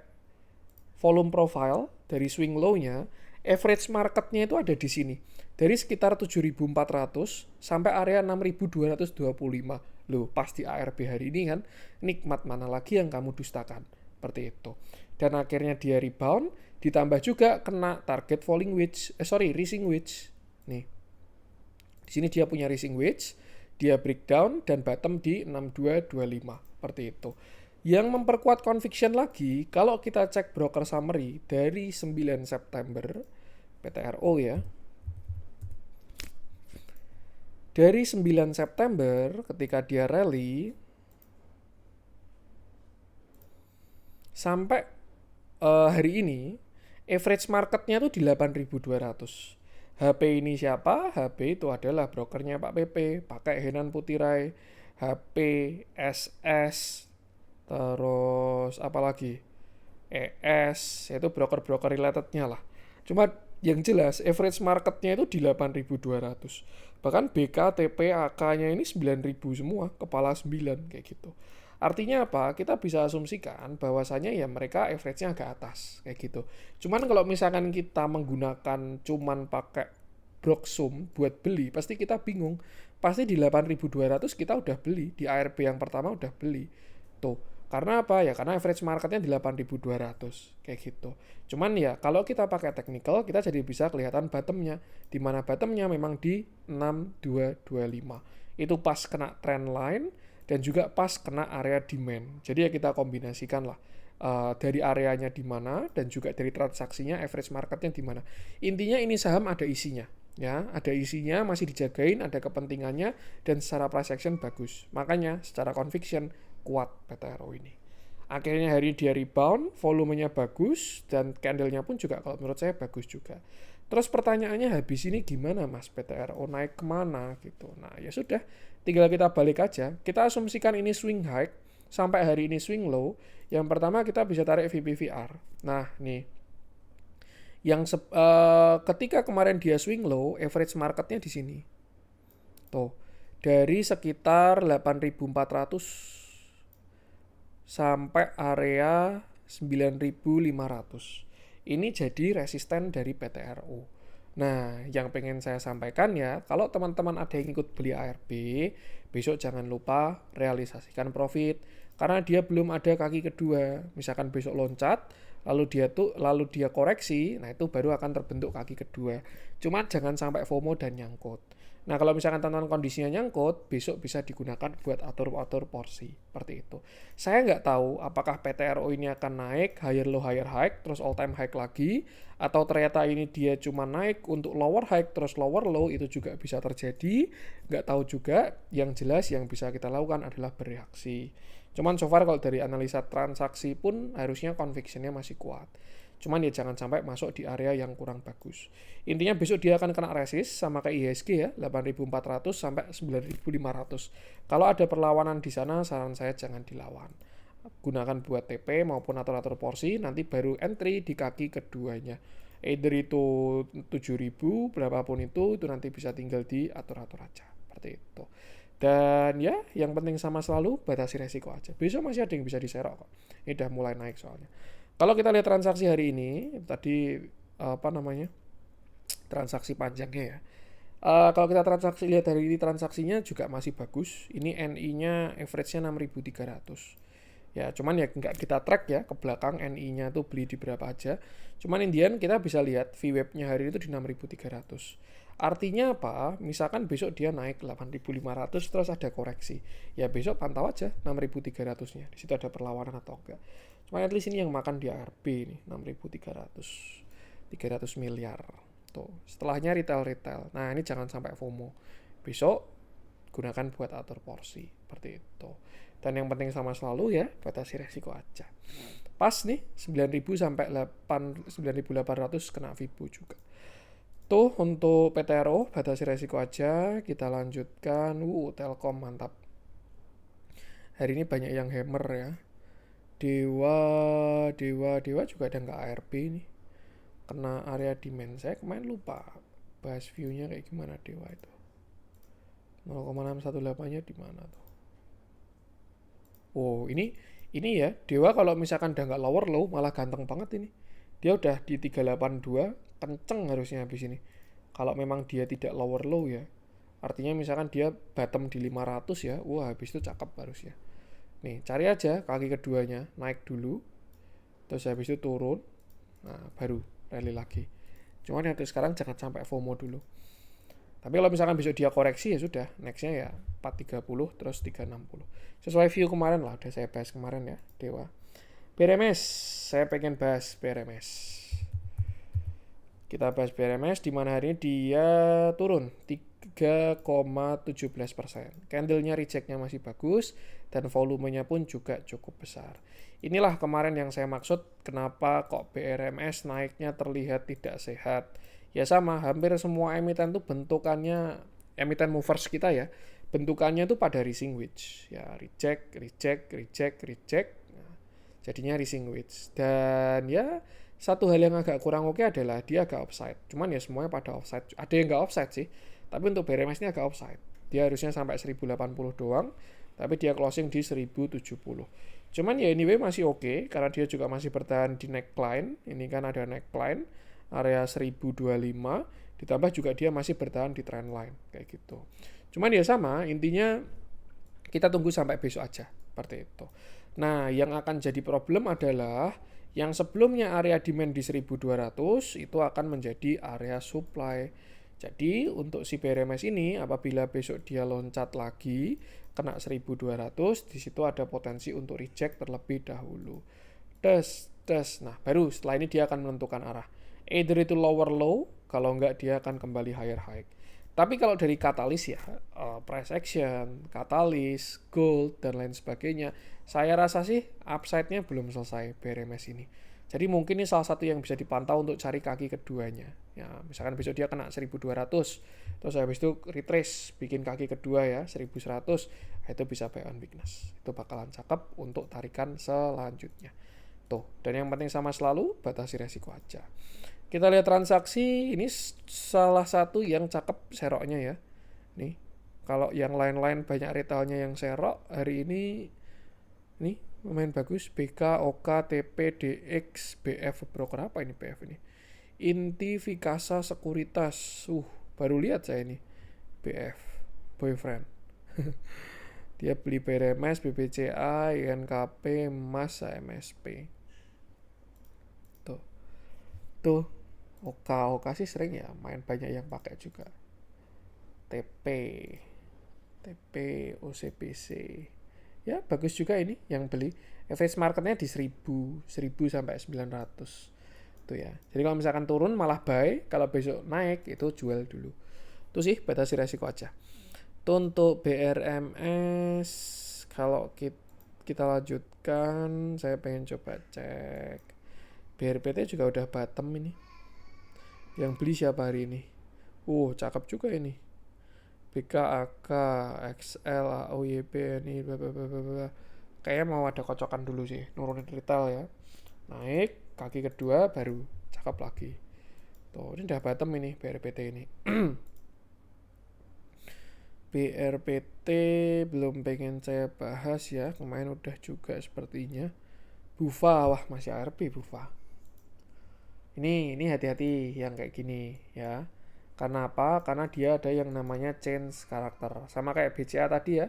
volume profile dari swing low-nya, average marketnya itu ada di sini. Dari sekitar 7.400 sampai area 6.225. Loh, pas di ARB hari ini kan, nikmat mana lagi yang kamu dustakan. Seperti itu. Dan akhirnya dia rebound, ditambah juga kena target rising wedge. Nih. Di sini dia punya rising wedge, dia breakdown dan bottom di 6225. Seperti itu. Yang memperkuat conviction lagi, kalau kita cek broker summary dari 9 September, PTRO ya. Dari 9 September ketika dia rally, sampai hari ini, average marketnya tuh di 8.200. HP ini siapa? HP itu adalah brokernya Pak PP, pakai Henan Putirai, HP, SS, terus apa lagi? ES, itu broker-broker relatednya lah. Cuma yang jelas average marketnya itu di 8.200. Bahkan BK, TP, AK-nya ini 9.000 semua, kepala 9 kayak gitu. Artinya apa? Kita bisa asumsikan bahwasanya ya mereka average-nya agak atas kayak gitu. Cuman kalau misalkan kita menggunakan cuman pakai Broksum buat beli, pasti kita bingung. Pasti di 8.200 kita udah beli, di ARB yang pertama udah beli. Tuh, karena apa ya? Karena average marketnya di 8.200 kayak gitu. Cuman ya kalau kita pakai technical, kita jadi bisa kelihatan bottomnya. Di mana bottomnya memang di 6225. Itu pas kena trend line dan juga pas kena area demand. Jadi ya kita kombinasikan lah dari areanya di mana dan juga dari transaksinya, average marketnya di mana. Intinya ini saham ada isinya, ya, ada isinya, masih dijagain, ada kepentingannya, dan secara price action bagus. Makanya secara conviction kuat PTRO ini. Akhirnya hari dia rebound, volumenya bagus, dan candlenya pun juga kalau menurut saya bagus juga. Terus pertanyaannya habis ini gimana mas PTRO naik kemana gitu. Nah ya sudah, tinggal kita balik aja. Kita asumsikan ini swing high, sampai hari ini swing low. Yang pertama kita bisa tarik VPVR. Nah nih, yang ketika kemarin dia swing low, average marketnya di sini. Tuh, dari sekitar 8.400 sampai area 9.500. Ini jadi resisten dari PTRO. Nah, yang pengen saya sampaikan ya, kalau teman-teman ada yang ikut beli ARB, besok jangan lupa realisasikan profit. Karena dia belum ada kaki kedua. Misalkan besok loncat, lalu dia koreksi, nah itu baru akan terbentuk kaki kedua. Cuma jangan sampai FOMO dan nyangkut. Nah, kalau misalkan teman-teman kondisinya nyangkut, besok bisa digunakan buat atur-atur porsi. Seperti itu. Saya nggak tahu apakah PTRO ini akan naik, higher low, higher high, terus all time high lagi, atau ternyata ini dia cuma naik untuk lower high, terus lower low, itu juga bisa terjadi. Nggak tahu juga, yang jelas yang bisa kita lakukan adalah bereaksi. Cuman so far kalau dari analisa transaksi pun harusnya convictionnya masih kuat. Cuman ya jangan sampai masuk di area yang kurang bagus. Intinya besok dia akan kena resist sama kayak IHSG ya, 8.400 sampai 9.500. Kalau ada perlawanan di sana, saran saya jangan dilawan. Gunakan buat TP maupun atur-atur porsi, nanti baru entry di kaki keduanya. Either itu 7.000, berapapun itu nanti bisa tinggal diatur-atur aja. Seperti itu. Dan ya, yang penting sama selalu batasi resiko aja. Besok masih ada yang bisa diserok kok. Ini udah mulai naik soalnya. Kalau kita lihat transaksi hari ini, tadi apa namanya, transaksi panjangnya ya. Kalau kita lihat hari ini transaksinya juga masih bagus. Ini NI-nya average-nya 6.300. Ya, cuman ya nggak kita track ya ke belakang NI-nya tuh beli di berapa aja. Cuman Indian kita bisa lihat VWAP-nya hari itu di 6.300. Artinya apa? Misalkan besok dia naik 8.500 terus ada koreksi. Ya besok pantau aja 6.300-nya. Di situ ada perlawanan atau enggak. Cuma at least ini yang makan di ARB nih, 6.300. 300 miliar. Tuh, setelahnya retail. Nah, ini jangan sampai FOMO. Besok gunakan buat atur porsi. Seperti itu. Dan yang penting sama selalu ya, batasi resiko aja. Pas nih, 9.000 sampai 9.800 kena Fibo juga. Tuh untuk PTRO, batasi resiko aja. Kita lanjutkan. Telkom mantap. Hari ini banyak yang hammer ya. Dewa juga ada nggak ARB nih. Kena area demand. Saya kemarin lupa bahas view-nya kayak gimana Dewa itu. 0,618-nya di mana tuh? Oh, ini ya, Dewa kalau misalkan udah nggak lower low malah ganteng banget ini. Dia udah di 382, kenceng harusnya habis ini. Kalau memang dia tidak lower low ya. Artinya misalkan dia bottom di 500 ya, wah habis itu cakep harusnya. Nih, cari aja kaki keduanya, naik dulu. Terus habis itu turun. Nah, baru rally lagi. Cuman yang sekarang jangan sampai FOMO dulu. Tapi kalau misalkan besok dia koreksi ya sudah, nextnya ya 430 terus 360. Sesuai view kemarin lah, udah saya bahas kemarin ya, Dewa. BRMS, saya pengen bahas BRMS. Kita bahas BRMS di mana hari ini dia turun 3,17%. Candle-nya reject-nya masih bagus dan volumenya pun juga cukup besar. Inilah kemarin yang saya maksud kenapa kok BRMS naiknya terlihat tidak sehat. Ya sama, hampir semua emiten tuh bentukannya, emiten movers kita ya, bentukannya tuh pada rising wedge. Ya reject. Nah, jadinya rising wedge. Dan ya satu hal yang agak kurang oke adalah dia agak offside. Cuman ya semuanya pada offside. Ada yang nggak offside sih, tapi untuk BRMS ini agak offside. Dia harusnya sampai 1080 doang, tapi dia closing di 1070. Cuman ya anyway masih oke, karena dia juga masih bertahan di neckline. Ini kan ada neckline, area 1025, ditambah juga dia masih bertahan di trendline, kayak gitu. Cuman ya sama, intinya kita tunggu sampai besok aja, seperti itu. Nah, yang akan jadi problem adalah yang sebelumnya area demand di 1200 itu akan menjadi area supply. Jadi untuk si BRMS ini apabila besok dia loncat lagi kena 1200, di situ ada potensi untuk reject terlebih dahulu. Nah baru setelah ini dia akan menentukan arah. Either itu lower low, kalau enggak dia akan kembali higher high. Tapi kalau dari katalis ya, price action, katalis, gold, dan lain sebagainya, saya rasa sih upside-nya belum selesai BRMS ini. Jadi mungkin ini salah satu yang bisa dipantau untuk cari kaki keduanya. Ya, misalkan besok dia kena 1200, terus habis itu retrace, bikin kaki kedua ya, 1100, itu bisa buy on weakness. Itu bakalan cakep untuk tarikan selanjutnya. Tuh, dan yang penting sama selalu, batasi resiko aja. Kita lihat transaksi, ini salah satu yang cakep seroknya ya. Nih, kalau yang lain-lain banyak retailnya yang serok, hari ini nih lumayan bagus. BK, OK, TP, DX, BF, broker apa ini BF ini? Inti, Vikasa, Sekuritas. Baru lihat saya ini. BF, boyfriend. Dia beli BRMS, BBCA, INKP, Mas, MSP. Tuh. Oka sih sering ya, main banyak yang pakai juga. TP TP OCBC. Ya, bagus juga ini yang beli. Average marketnya di 1000 sampai 900. Tuh ya. Jadi kalau misalkan turun malah buy, kalau besok naik itu jual dulu. Itu sih batasi resiko aja. Itu untuk BRMS, kalau kita lanjutkan, saya pengen coba cek. BRPT juga udah bottom ini. Yang beli siapa hari ini? Cakep juga ini. BKAK, XL, AOYP, ini kayaknya mau ada kocokan dulu sih, nurunin retail ya. Naik, kaki kedua baru cakep lagi. Tuh, ini udah bottom ini BRPT ini. BRPT belum pengen saya bahas ya, kemarin udah juga sepertinya. Bufa, wah masih ARP Bufa. Ini hati-hati yang kayak gini ya. Karena apa? Karena dia ada yang namanya change karakter. Sama kayak BCA tadi ya.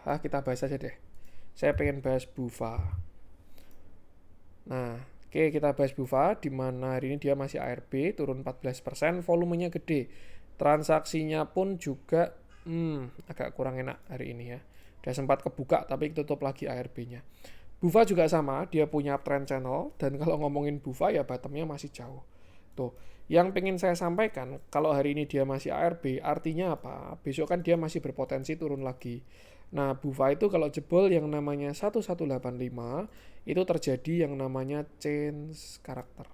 Kita bahas aja deh. Saya pengen bahas Bufa. Nah, oke, kita bahas Bufa, di mana hari ini dia masih ARB, turun 14%, volumenya gede. Transaksinya pun juga agak kurang enak hari ini ya. Udah sempat kebuka tapi tutup lagi ARB-nya. Bufa juga sama, dia punya uptrend channel, dan kalau ngomongin Bufa ya bottomnya masih jauh. Tuh, yang pengen saya sampaikan, kalau hari ini dia masih ARB, artinya apa? Besok kan dia masih berpotensi turun lagi. Nah, Bufa itu kalau jebol yang namanya 1185, itu terjadi yang namanya change karakter.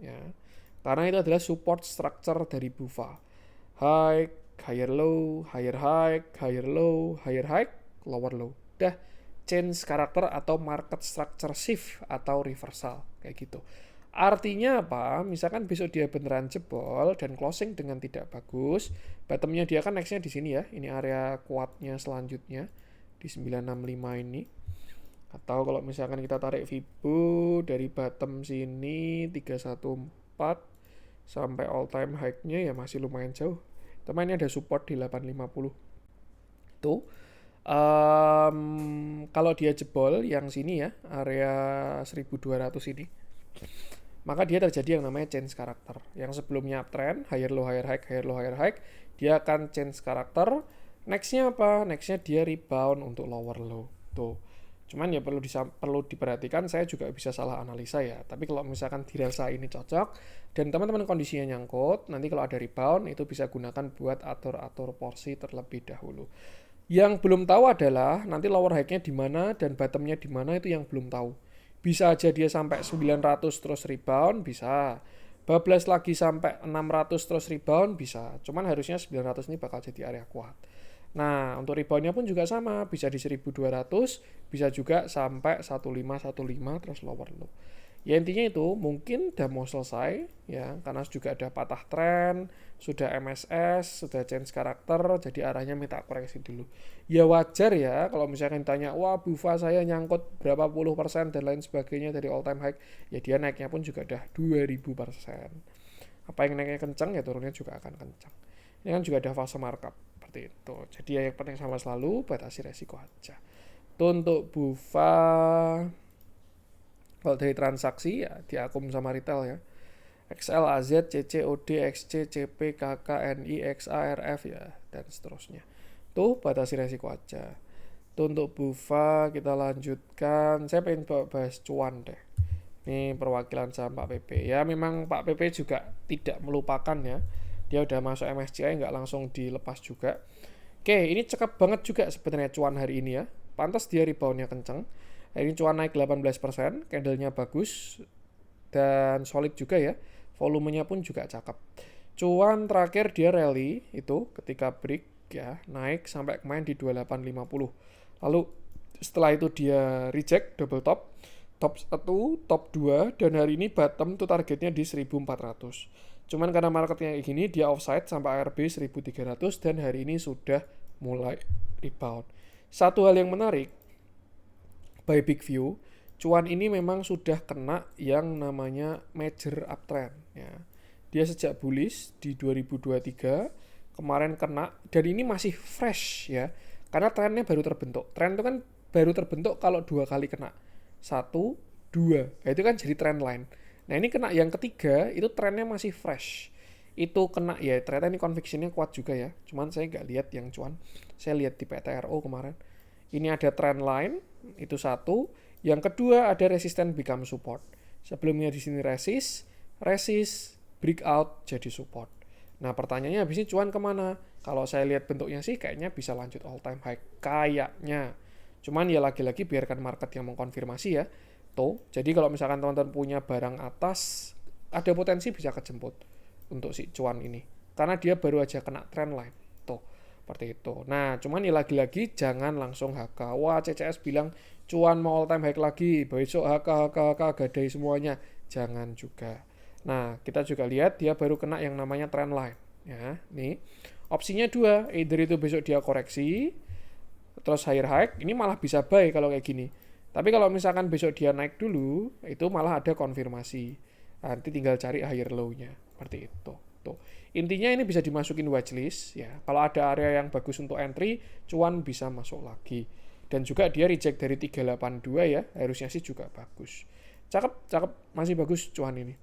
Ya. Karena itu adalah support structure dari Bufa. High, higher low, higher high, higher low, higher high, lower low. Udah change karakter atau market structure shift atau reversal kayak gitu. Artinya apa? Misalkan besok dia beneran jebol dan closing dengan tidak bagus, bottomnya dia kan nextnya di sini ya. Ini area kuatnya selanjutnya di 965 ini. Atau kalau misalkan kita tarik Fibo dari bottom sini 314 sampai all time high-nya ya masih lumayan jauh. Teman ini ada support di 850. Tuh. Kalau dia jebol yang sini ya, area 1200 ini, maka dia terjadi yang namanya change karakter. Yang sebelumnya uptrend, higher low higher high, higher low higher high, dia akan change karakter. Nextnya apa? Nextnya dia rebound untuk lower low. Tuh. Cuman ya perlu diperhatikan, saya juga bisa salah analisa ya. Tapi kalau misalkan dirasa ini cocok dan teman-teman kondisinya nyangkut, nanti kalau ada rebound itu bisa gunakan buat atur-atur porsi terlebih dahulu. Yang belum tahu adalah nanti lower high-nya di mana dan bottom-nya di mana, itu yang belum tahu. Bisa aja dia sampai 900 terus rebound, bisa. Bablas lagi sampai 600 terus rebound, bisa. Cuman harusnya 900 ini bakal jadi area kuat. Nah, untuk reboundnya pun juga sama. Bisa di 1200, bisa juga sampai 1515 terus lower low. Ya intinya itu mungkin udah mau selesai ya, karena juga ada patah tren, sudah MSS, sudah change karakter, jadi arahnya minta koreksi dulu. Ya wajar ya kalau misalkan tanya, wah Bufa saya nyangkut berapa puluh persen dan lain sebagainya dari all time high, ya dia naiknya pun juga udah 2000%. Apa yang naiknya kencang ya turunnya juga akan kencang. Ini kan juga ada fase markup seperti itu. Jadi ya yang penting sama selalu batasi resiko aja. Itu untuk Bufa. Kalau dari transaksi ya diakum sama retail ya. XL, AZ, CC, OD, XC, CP, KK, NI, XA, RF ya dan seterusnya. Tuh batasi resiko aja. Tuh untuk Bufa kita lanjutkan. Saya pengen bahas cuan deh. Ini perwakilan saham Pak PP. Ya memang Pak PP juga tidak melupakan ya. Dia udah masuk MSCI nggak langsung dilepas juga. Oke, ini cakep banget juga sebenarnya cuan hari ini ya. Pantas dia reboundnya kenceng. Hari ini cuan naik 18%, candlenya bagus dan solid juga ya. Volumenya pun juga cakep. Cuan terakhir dia rally itu ketika break ya, naik sampai kemarin di 2850. Lalu setelah itu dia reject double top 1, top 2, dan hari ini bottom tuh targetnya di 1400. Cuman karena marketnya kayak gini, dia offside sampai ARB 1300 dan hari ini sudah mulai rebound. Satu hal yang menarik, by Big View, cuan ini memang sudah kena yang namanya major uptrend ya. Dia sejak bullish di 2023 kemarin kena dan ini masih fresh ya. Karena trennya baru terbentuk. Tren itu kan baru terbentuk kalau 2 kali kena. 1, 2. Nah, itu kan jadi trend line. Nah, ini kena yang ketiga itu trennya masih fresh. itu kena ya, ternyata ini convictionnya kuat juga ya, cuman saya nggak lihat yang cuan, saya lihat di PTRO kemarin. Ini ada trend line, itu satu. Yang kedua ada resistance become support. Sebelumnya di sini resist, breakout jadi support. Nah pertanyaannya habis ini cuan kemana? Kalau saya lihat bentuknya sih kayaknya bisa lanjut all time high, kayaknya. Cuman ya lagi-lagi biarkan market yang mengkonfirmasi ya. Tuh, jadi kalau misalkan teman-teman punya barang atas, ada potensi bisa kejemput untuk si cuan ini. Karena dia baru aja kena trend line. Tuh, seperti itu. Nah, cuman ya lagi-lagi jangan langsung HK. Wah, CCS bilang cuan mau all time high lagi, besok HK, gadai semuanya. Jangan juga. Nah, kita juga lihat dia baru kena yang namanya trend line. Ya, nih. Opsinya dua, either itu besok dia koreksi, terus higher high, ini malah bisa buy kalau kayak gini. Tapi kalau misalkan besok dia naik dulu, itu malah ada konfirmasi. Nanti tinggal cari higher low-nya. Seperti itu. Tuh. Intinya ini bisa dimasukin watchlist ya. Kalau ada area yang bagus untuk entry, cuan bisa masuk lagi. Dan juga dia reject dari 382 ya, harusnya sih juga bagus. Cakep, masih bagus cuan ini.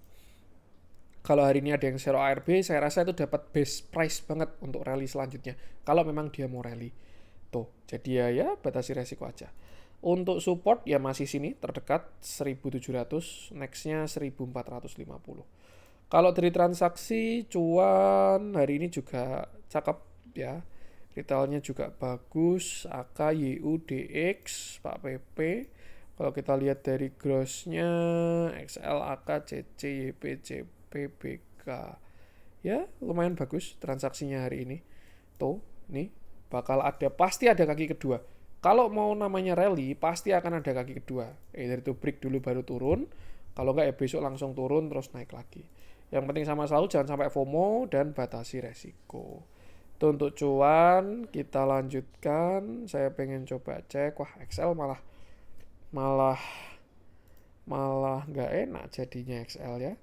Kalau hari ini ada yang zero ARB, saya rasa itu dapat best price banget untuk rally selanjutnya. Kalau memang dia mau rally. Tuh, jadi ya batasi resiko aja. Untuk support ya masih sini terdekat 1700, nextnya 1450. Kalau dari transaksi cuan hari ini juga cakep ya. Retailnya juga bagus, AK, YU, DX, Pak PP. Kalau kita lihat dari grossnya XL, AK, CC, YP, CP, BK. Ya lumayan bagus transaksinya hari ini. Tuh, nih pasti ada kaki kedua. Kalau mau namanya rally, pasti akan ada kaki kedua. Dari itu break dulu baru turun. Kalau nggak ya besok langsung turun terus naik lagi. Yang penting sama selalu jangan sampai FOMO dan batasi resiko. Itu untuk cuan, kita lanjutkan. Saya pengen coba cek. Wah, XL malah nggak enak jadinya XL ya.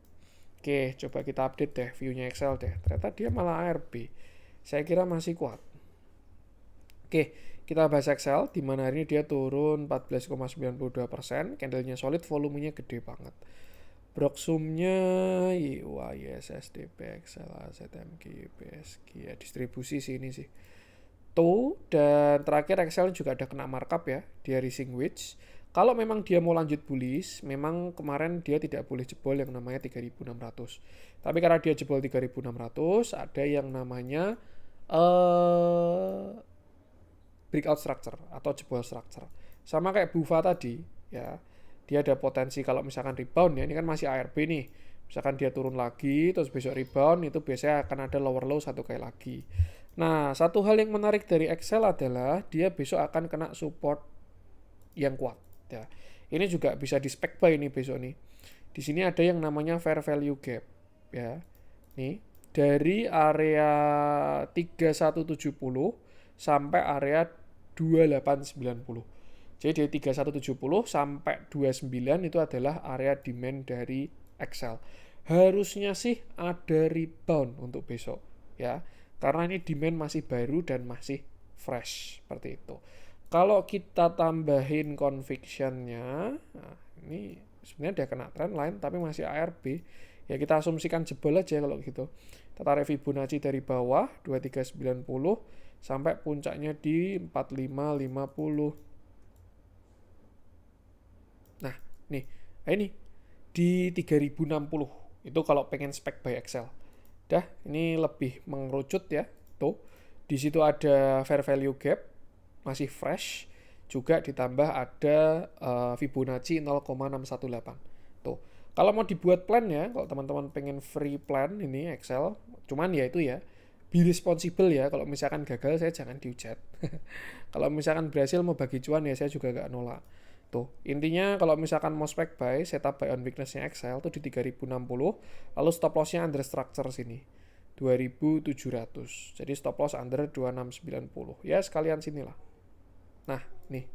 Oke, coba kita update deh view-nya XL deh. Ternyata dia malah ARB. Saya kira masih kuat. Oke, kita bahas XL, di mana hari ini dia turun 14,92%, candlenya solid, volumenya gede banget. Broksumnya IWA, ISSDP, XL, AZMG, PSG, ya distribusi sih ini sih. Tuh, dan terakhir XL juga ada kena markup ya, dia rising wedge. Kalau memang dia mau lanjut bullish, memang kemarin dia tidak boleh jebol yang namanya 3600. Tapi karena dia jebol 3600, ada yang namanya breakout structure atau jebol structure. Sama kayak Bufa tadi, ya. Dia ada potensi kalau misalkan rebound ya, ini kan masih ARB nih. Misalkan dia turun lagi, terus besok rebound, itu biasanya akan ada lower low satu kali lagi. Nah, satu hal yang menarik dari Excel adalah dia besok akan kena support yang kuat. Ya. Ini juga bisa di spec buy ini besok nih. Di sini ada yang namanya fair value gap. Ya, nih dari area 3170 sampai area 2890. Jadi dari 3170 sampai 29 itu adalah area demand dari Excel. Harusnya sih ada rebound untuk besok ya. Karena ini demand masih baru dan masih fresh seperti itu. Kalau kita tambahin conviction-nya, nah ini sebenarnya dia kena trend line tapi masih ARB. Ya kita asumsikan jebol aja kalau gitu. Kita tarik Fibonacci dari bawah 2390 sampai puncaknya di 4550. Nah, ini di 3060. Itu kalau pengen spek by Excel. Dah, ini lebih mengerucut ya. Tuh. Di situ ada fair value gap masih fresh, juga ditambah ada Fibonacci 0,618. Tuh. Kalau mau dibuat plan ya, kalau teman-teman pengen free plan ini Excel, cuman ya itu ya, be responsible ya. Kalau misalkan gagal saya jangan dihujat. Kalau misalkan berhasil mau bagi cuan ya saya juga nggak nolak. Tuh, intinya kalau misalkan mau spec buy, setup buy on weakness-nya Excel tuh di 3060, lalu stop loss-nya under structure sini. 2700. Jadi stop loss under 2690. Ya sekalian sinilah. Nah, nih.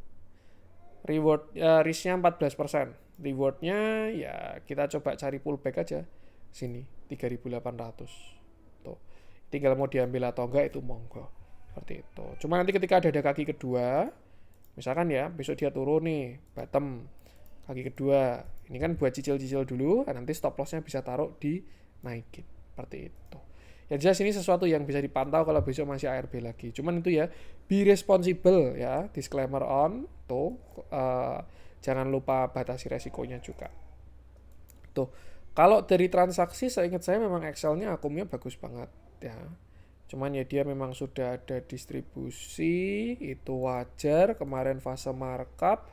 Reward risk-nya 14%. Reward-nya ya kita coba cari pullback aja. Sini 3800. Tuh. Tinggal mau diambil atau enggak itu monggo. Seperti itu. Cuma nanti ketika ada kaki kedua, misalkan ya besok dia turun nih, bottom kaki kedua. Ini kan buat cicil-cicil dulu, nanti stop loss-nya bisa taruh di naikin. Seperti itu. Ya jelas ini sesuatu yang bisa dipantau kalau besok masih ARB lagi. Cuman itu ya, be responsible ya, disclaimer on tuh, jangan lupa batasi resikonya juga. Tuh, kalau dari transaksi seingat saya memang Excel-nya akumnya bagus banget ya. Cuman ya dia memang sudah ada distribusi, itu wajar. Kemarin fase markup.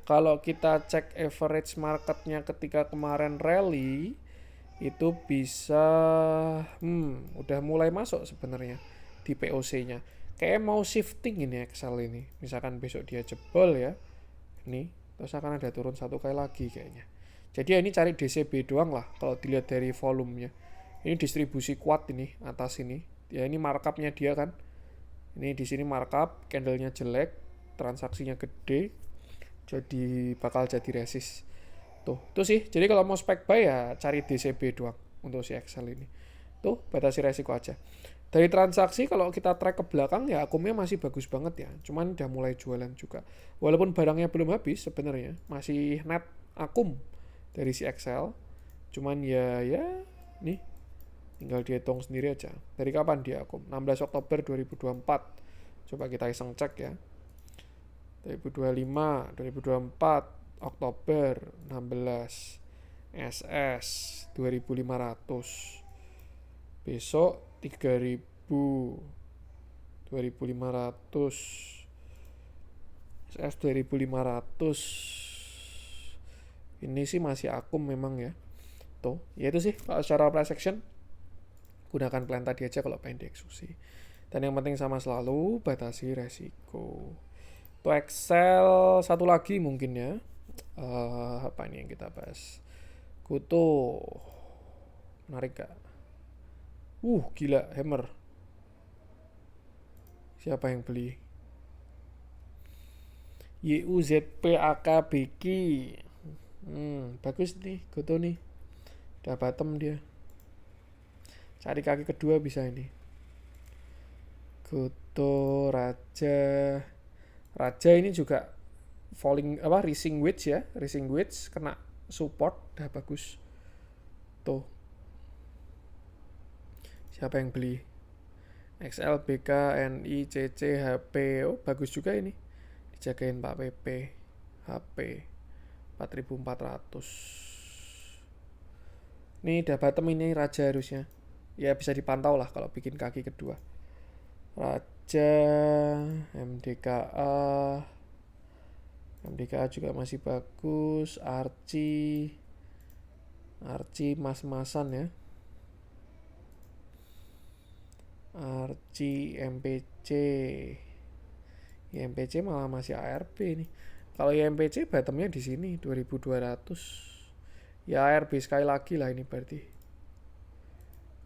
Kalau kita cek average marketnya ketika kemarin rally, itu bisa udah mulai masuk sebenarnya di POC-nya. Kayak mau shifting ini Excel ini. Misalkan besok dia jebol ya. Nih, terus akan ada turun satu kali lagi kayaknya. Jadi ya ini cari DCB doang lah kalau dilihat dari volumenya. Ini distribusi kuat ini atas ini. Ya ini markupnya dia kan. Ini di sini markup, candlenya jelek, transaksinya gede, jadi bakal jadi resist. Tuh, itu sih. Jadi kalau mau spek buy ya cari DCB doang untuk si Excel ini. Tuh, batasi resiko aja. Dari transaksi kalau kita track ke belakang ya akumnya masih bagus banget ya. Cuman udah mulai jualan juga. Walaupun barangnya belum habis sebenarnya, masih net akum dari si Excel. Cuman ya nih tinggal dihitung sendiri aja. Dari kapan dia akum? 16 Oktober 2024. Coba kita iseng cek ya. 2025, 2024, Oktober 16, SS 2500. Besok 3000, 2500, SS 2500. Ini sih masih akum memang ya. Tuh, ya itu sih kalau secara price action gunakan plan tadi aja kalau pengen dieksekusi. Dan yang penting sama selalu batasi resiko. Tuh Excel satu lagi mungkin ya. Apa ini yang kita bahas? Kuto menarik gak? Gila hammer. Siapa yang beli? YUZPAKBK. Bagus nih Goto nih. Udah bottom dia. Cari kaki kedua bisa ini. Goto Raja ini juga falling rising wedge ya, rising wedge kena support udah bagus. Tuh. Siapa yang beli? XL, BK, NI, CC, HP. Bagus juga ini. Dijagain Pak PP. HP 4400. Ini udah bottom ini Raja harusnya. Ya bisa dipantau lah kalau bikin kaki kedua. Raja, MDKA juga masih bagus. Archie mas-masan ya. Archie MPC. MPC malah masih ARB nih. Kalau MPC bottomnya di sini 2200. Ya ARB sekali lagi lah ini berarti.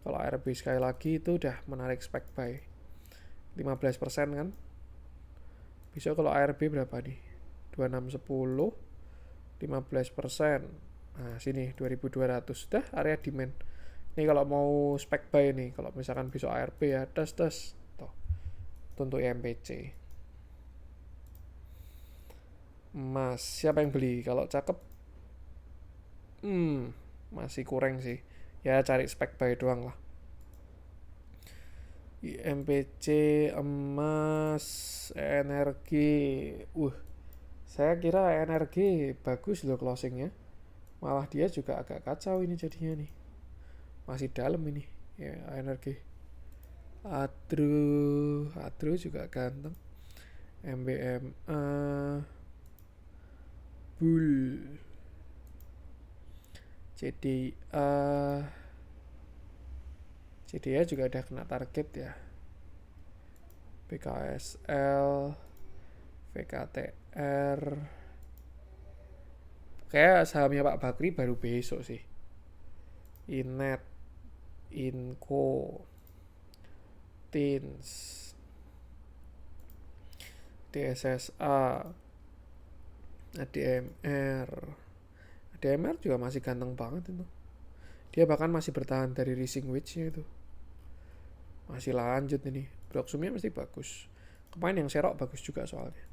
Kalau ARB sekali lagi itu udah menarik spek buy. 15% kan. Bisa kalau ARB berapa nih? 2610 15%. Nah, sini 2200 dah area demand. Ini kalau mau spek buy nih, kalau misalkan besok ARB ya, das. Tuh. Untuk MPC. Mas, siapa yang beli? Kalau cakep masih kurang sih. Ya cari spek buy doang lah. MPC, emas, energi. Saya kira energi bagus loh closingnya. Malah dia juga agak kacau ini jadinya nih. Masih dalam ini. Ya, energi. Adro juga ganteng. MBMA, Bull, CDA juga udah kena target ya. BKSL, VKTR. Kayak sahamnya Pak Bakri baru besok sih. Inet, Inco, Tins, DSSA, ADMR. ADMR juga masih ganteng banget itu. Dia bahkan masih bertahan dari rising wedge-nya itu. Masih lanjut ini. Broksumnya mesti bagus. Kemarin yang serok bagus juga soalnya.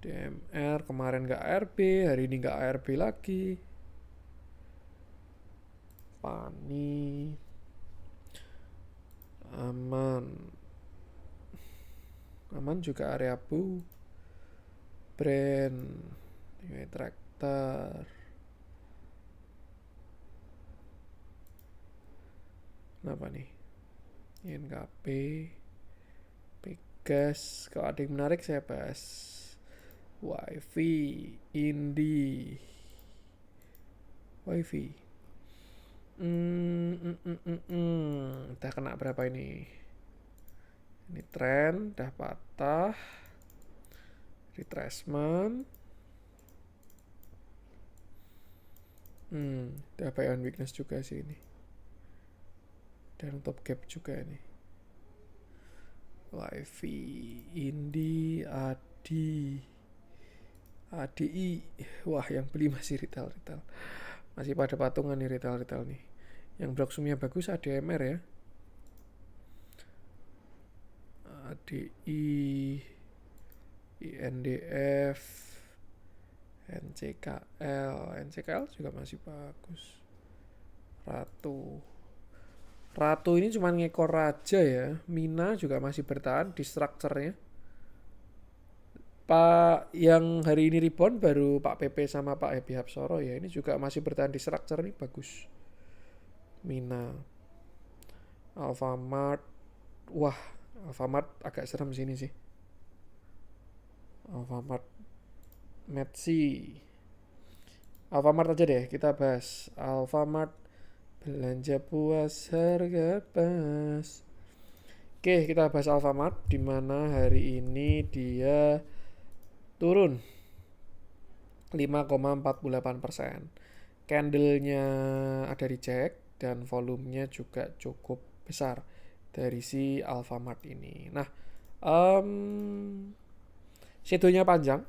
DMR kemarin gak ARB, hari ini gak ARB lagi. Pani, Aman. Aman juga area bu. Brand traktor. Kenapa nih? INKP, Pegas. Kalau ada yang menarik saya bahas. Wifi, Indie, Wifi. Udah kena berapa ini? Ini tren, udah patah. Retracement. Udah buy on weakness juga sih ini. Dan top gap juga ini. Wifi, Indie, ADI. Wah, yang beli masih retail. Masih pada patungan nih retail nih. Yang blocksumnya bagus ADMR ya. ADI, INDF, NCKL juga masih bagus. Ratu ini cuma ngekor aja ya. Mina juga masih bertahan di strukturnya. Pak yang hari ini rebound baru Pak PP sama Pak Happy Hapsoro ya. Ini juga masih bertahan di struktur ini bagus. Mina, Alfamart. Wah, Alfamart agak serem sini sih. Alfamart, Metsi. Alfamart aja deh kita bahas. Alfamart belanja puas harga pas. Oke, kita bahas Alfamart di mana hari ini dia turun 5,48%. Candlenya ada reject dan volumenya juga cukup besar dari si Alfamart ini. Nah, shadownya panjang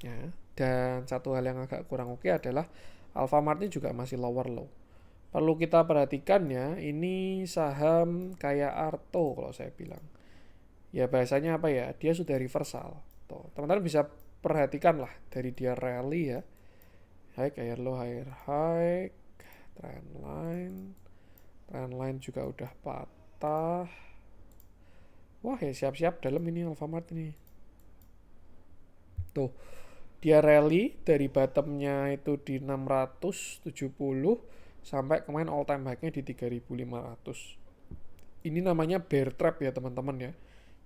ya. Dan satu hal yang agak kurang oke adalah Alfamart ini juga masih lower low. Perlu kita perhatikan ya, ini saham kayak Arto kalau saya bilang. Ya bahasanya apa ya, dia sudah reversal. Tuh, teman-teman bisa perhatikan lah dari dia rally ya. High, higher low, higher high, trendline juga udah patah. Wah ya siap-siap dalam ini Alfamart ini. Tuh, dia rally dari bottomnya itu di 670 sampai kemarin all time high-nya di 3500. Ini namanya bear trap ya teman-teman ya.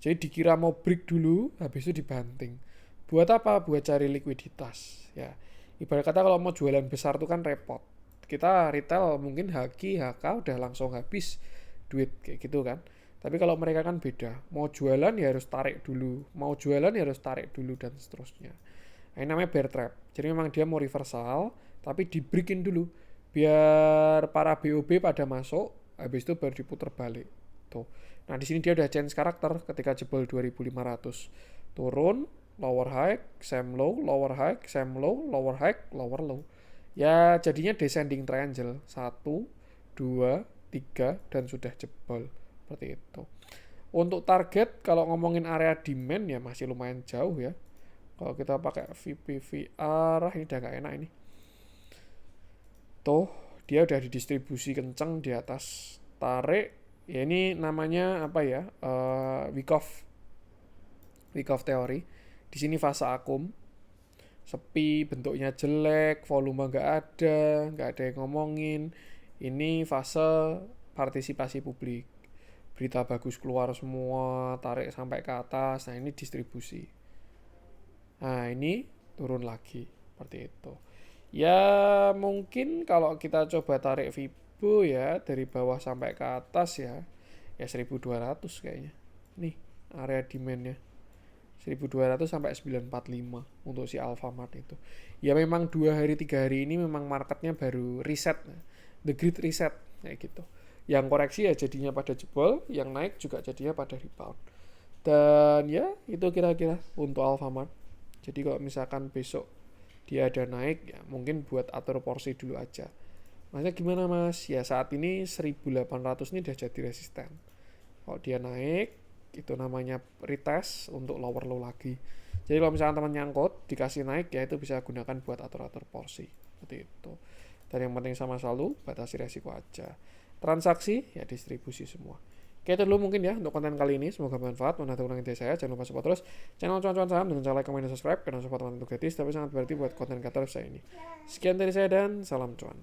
Jadi dikira mau break dulu, habis itu dibanting. Buat apa? Buat cari likuiditas ya. Ibarat kata kalau mau jualan besar tuh kan repot. Kita retail mungkin HK udah langsung habis duit kayak gitu kan. Tapi kalau mereka kan beda. Mau jualan ya harus tarik dulu. Mau jualan ya harus tarik dulu dan seterusnya. Ini namanya bear trap. Jadi memang dia mau reversal, tapi di breakin dulu. Biar para BOB pada masuk, habis itu baru diputar balik. Tuh. Nah, di sini dia udah change karakter ketika jebol 2500. Turun, lower high, same low, lower high, same low, lower high, lower low. Ya, jadinya descending triangle. 1, 2, 3 dan sudah jebol. Seperti itu. Untuk target kalau ngomongin area demand ya masih lumayan jauh ya. Kalau kita pakai VPVR, ini udah gak enak ini. Tuh, dia udah didistribusi kenceng di atas. Tarik, ya ini namanya apa ya? Wyckoff teori. Di sini fase akum, sepi, bentuknya jelek, volume nggak ada yang ngomongin. Ini fase partisipasi publik. Berita bagus keluar semua, tarik sampai ke atas. Nah ini distribusi. Nah ini turun lagi seperti itu. Ya mungkin kalau kita coba tarik Fibo ya dari bawah sampai ke atas ya 1200 kayaknya. Nih area demandnya 1200 sampai 945 untuk si Alfamart itu. Ya memang 2 hari 3 hari ini memang marketnya baru reset. The Great Reset kayak gitu. Yang koreksi ya jadinya pada jebol, yang naik juga jadinya pada rebound. Dan ya itu kira-kira untuk Alfamart. Jadi kalau misalkan besok dia ada naik ya mungkin buat atur porsi dulu aja. Maksudnya gimana mas? Ya saat ini 1800 ini udah jadi resisten. Kalau dia naik itu namanya retest untuk lower low lagi. Jadi kalau misalkan teman nyangkut dikasih naik ya itu bisa gunakan buat atur-atur porsi seperti itu. Dan yang penting sama selalu batasi resiko aja. Transaksi ya distribusi semua. Oke, itu dulu mungkin ya untuk konten kali ini. Semoga bermanfaat. Mana ada kurang ide saya. Jangan lupa support terus channel cuan-cuan saham dengan cara like, comment, dan subscribe. Karena support teman itu gratis, tapi sangat berarti buat konten kreator saya ini. Sekian dari saya dan salam cuan.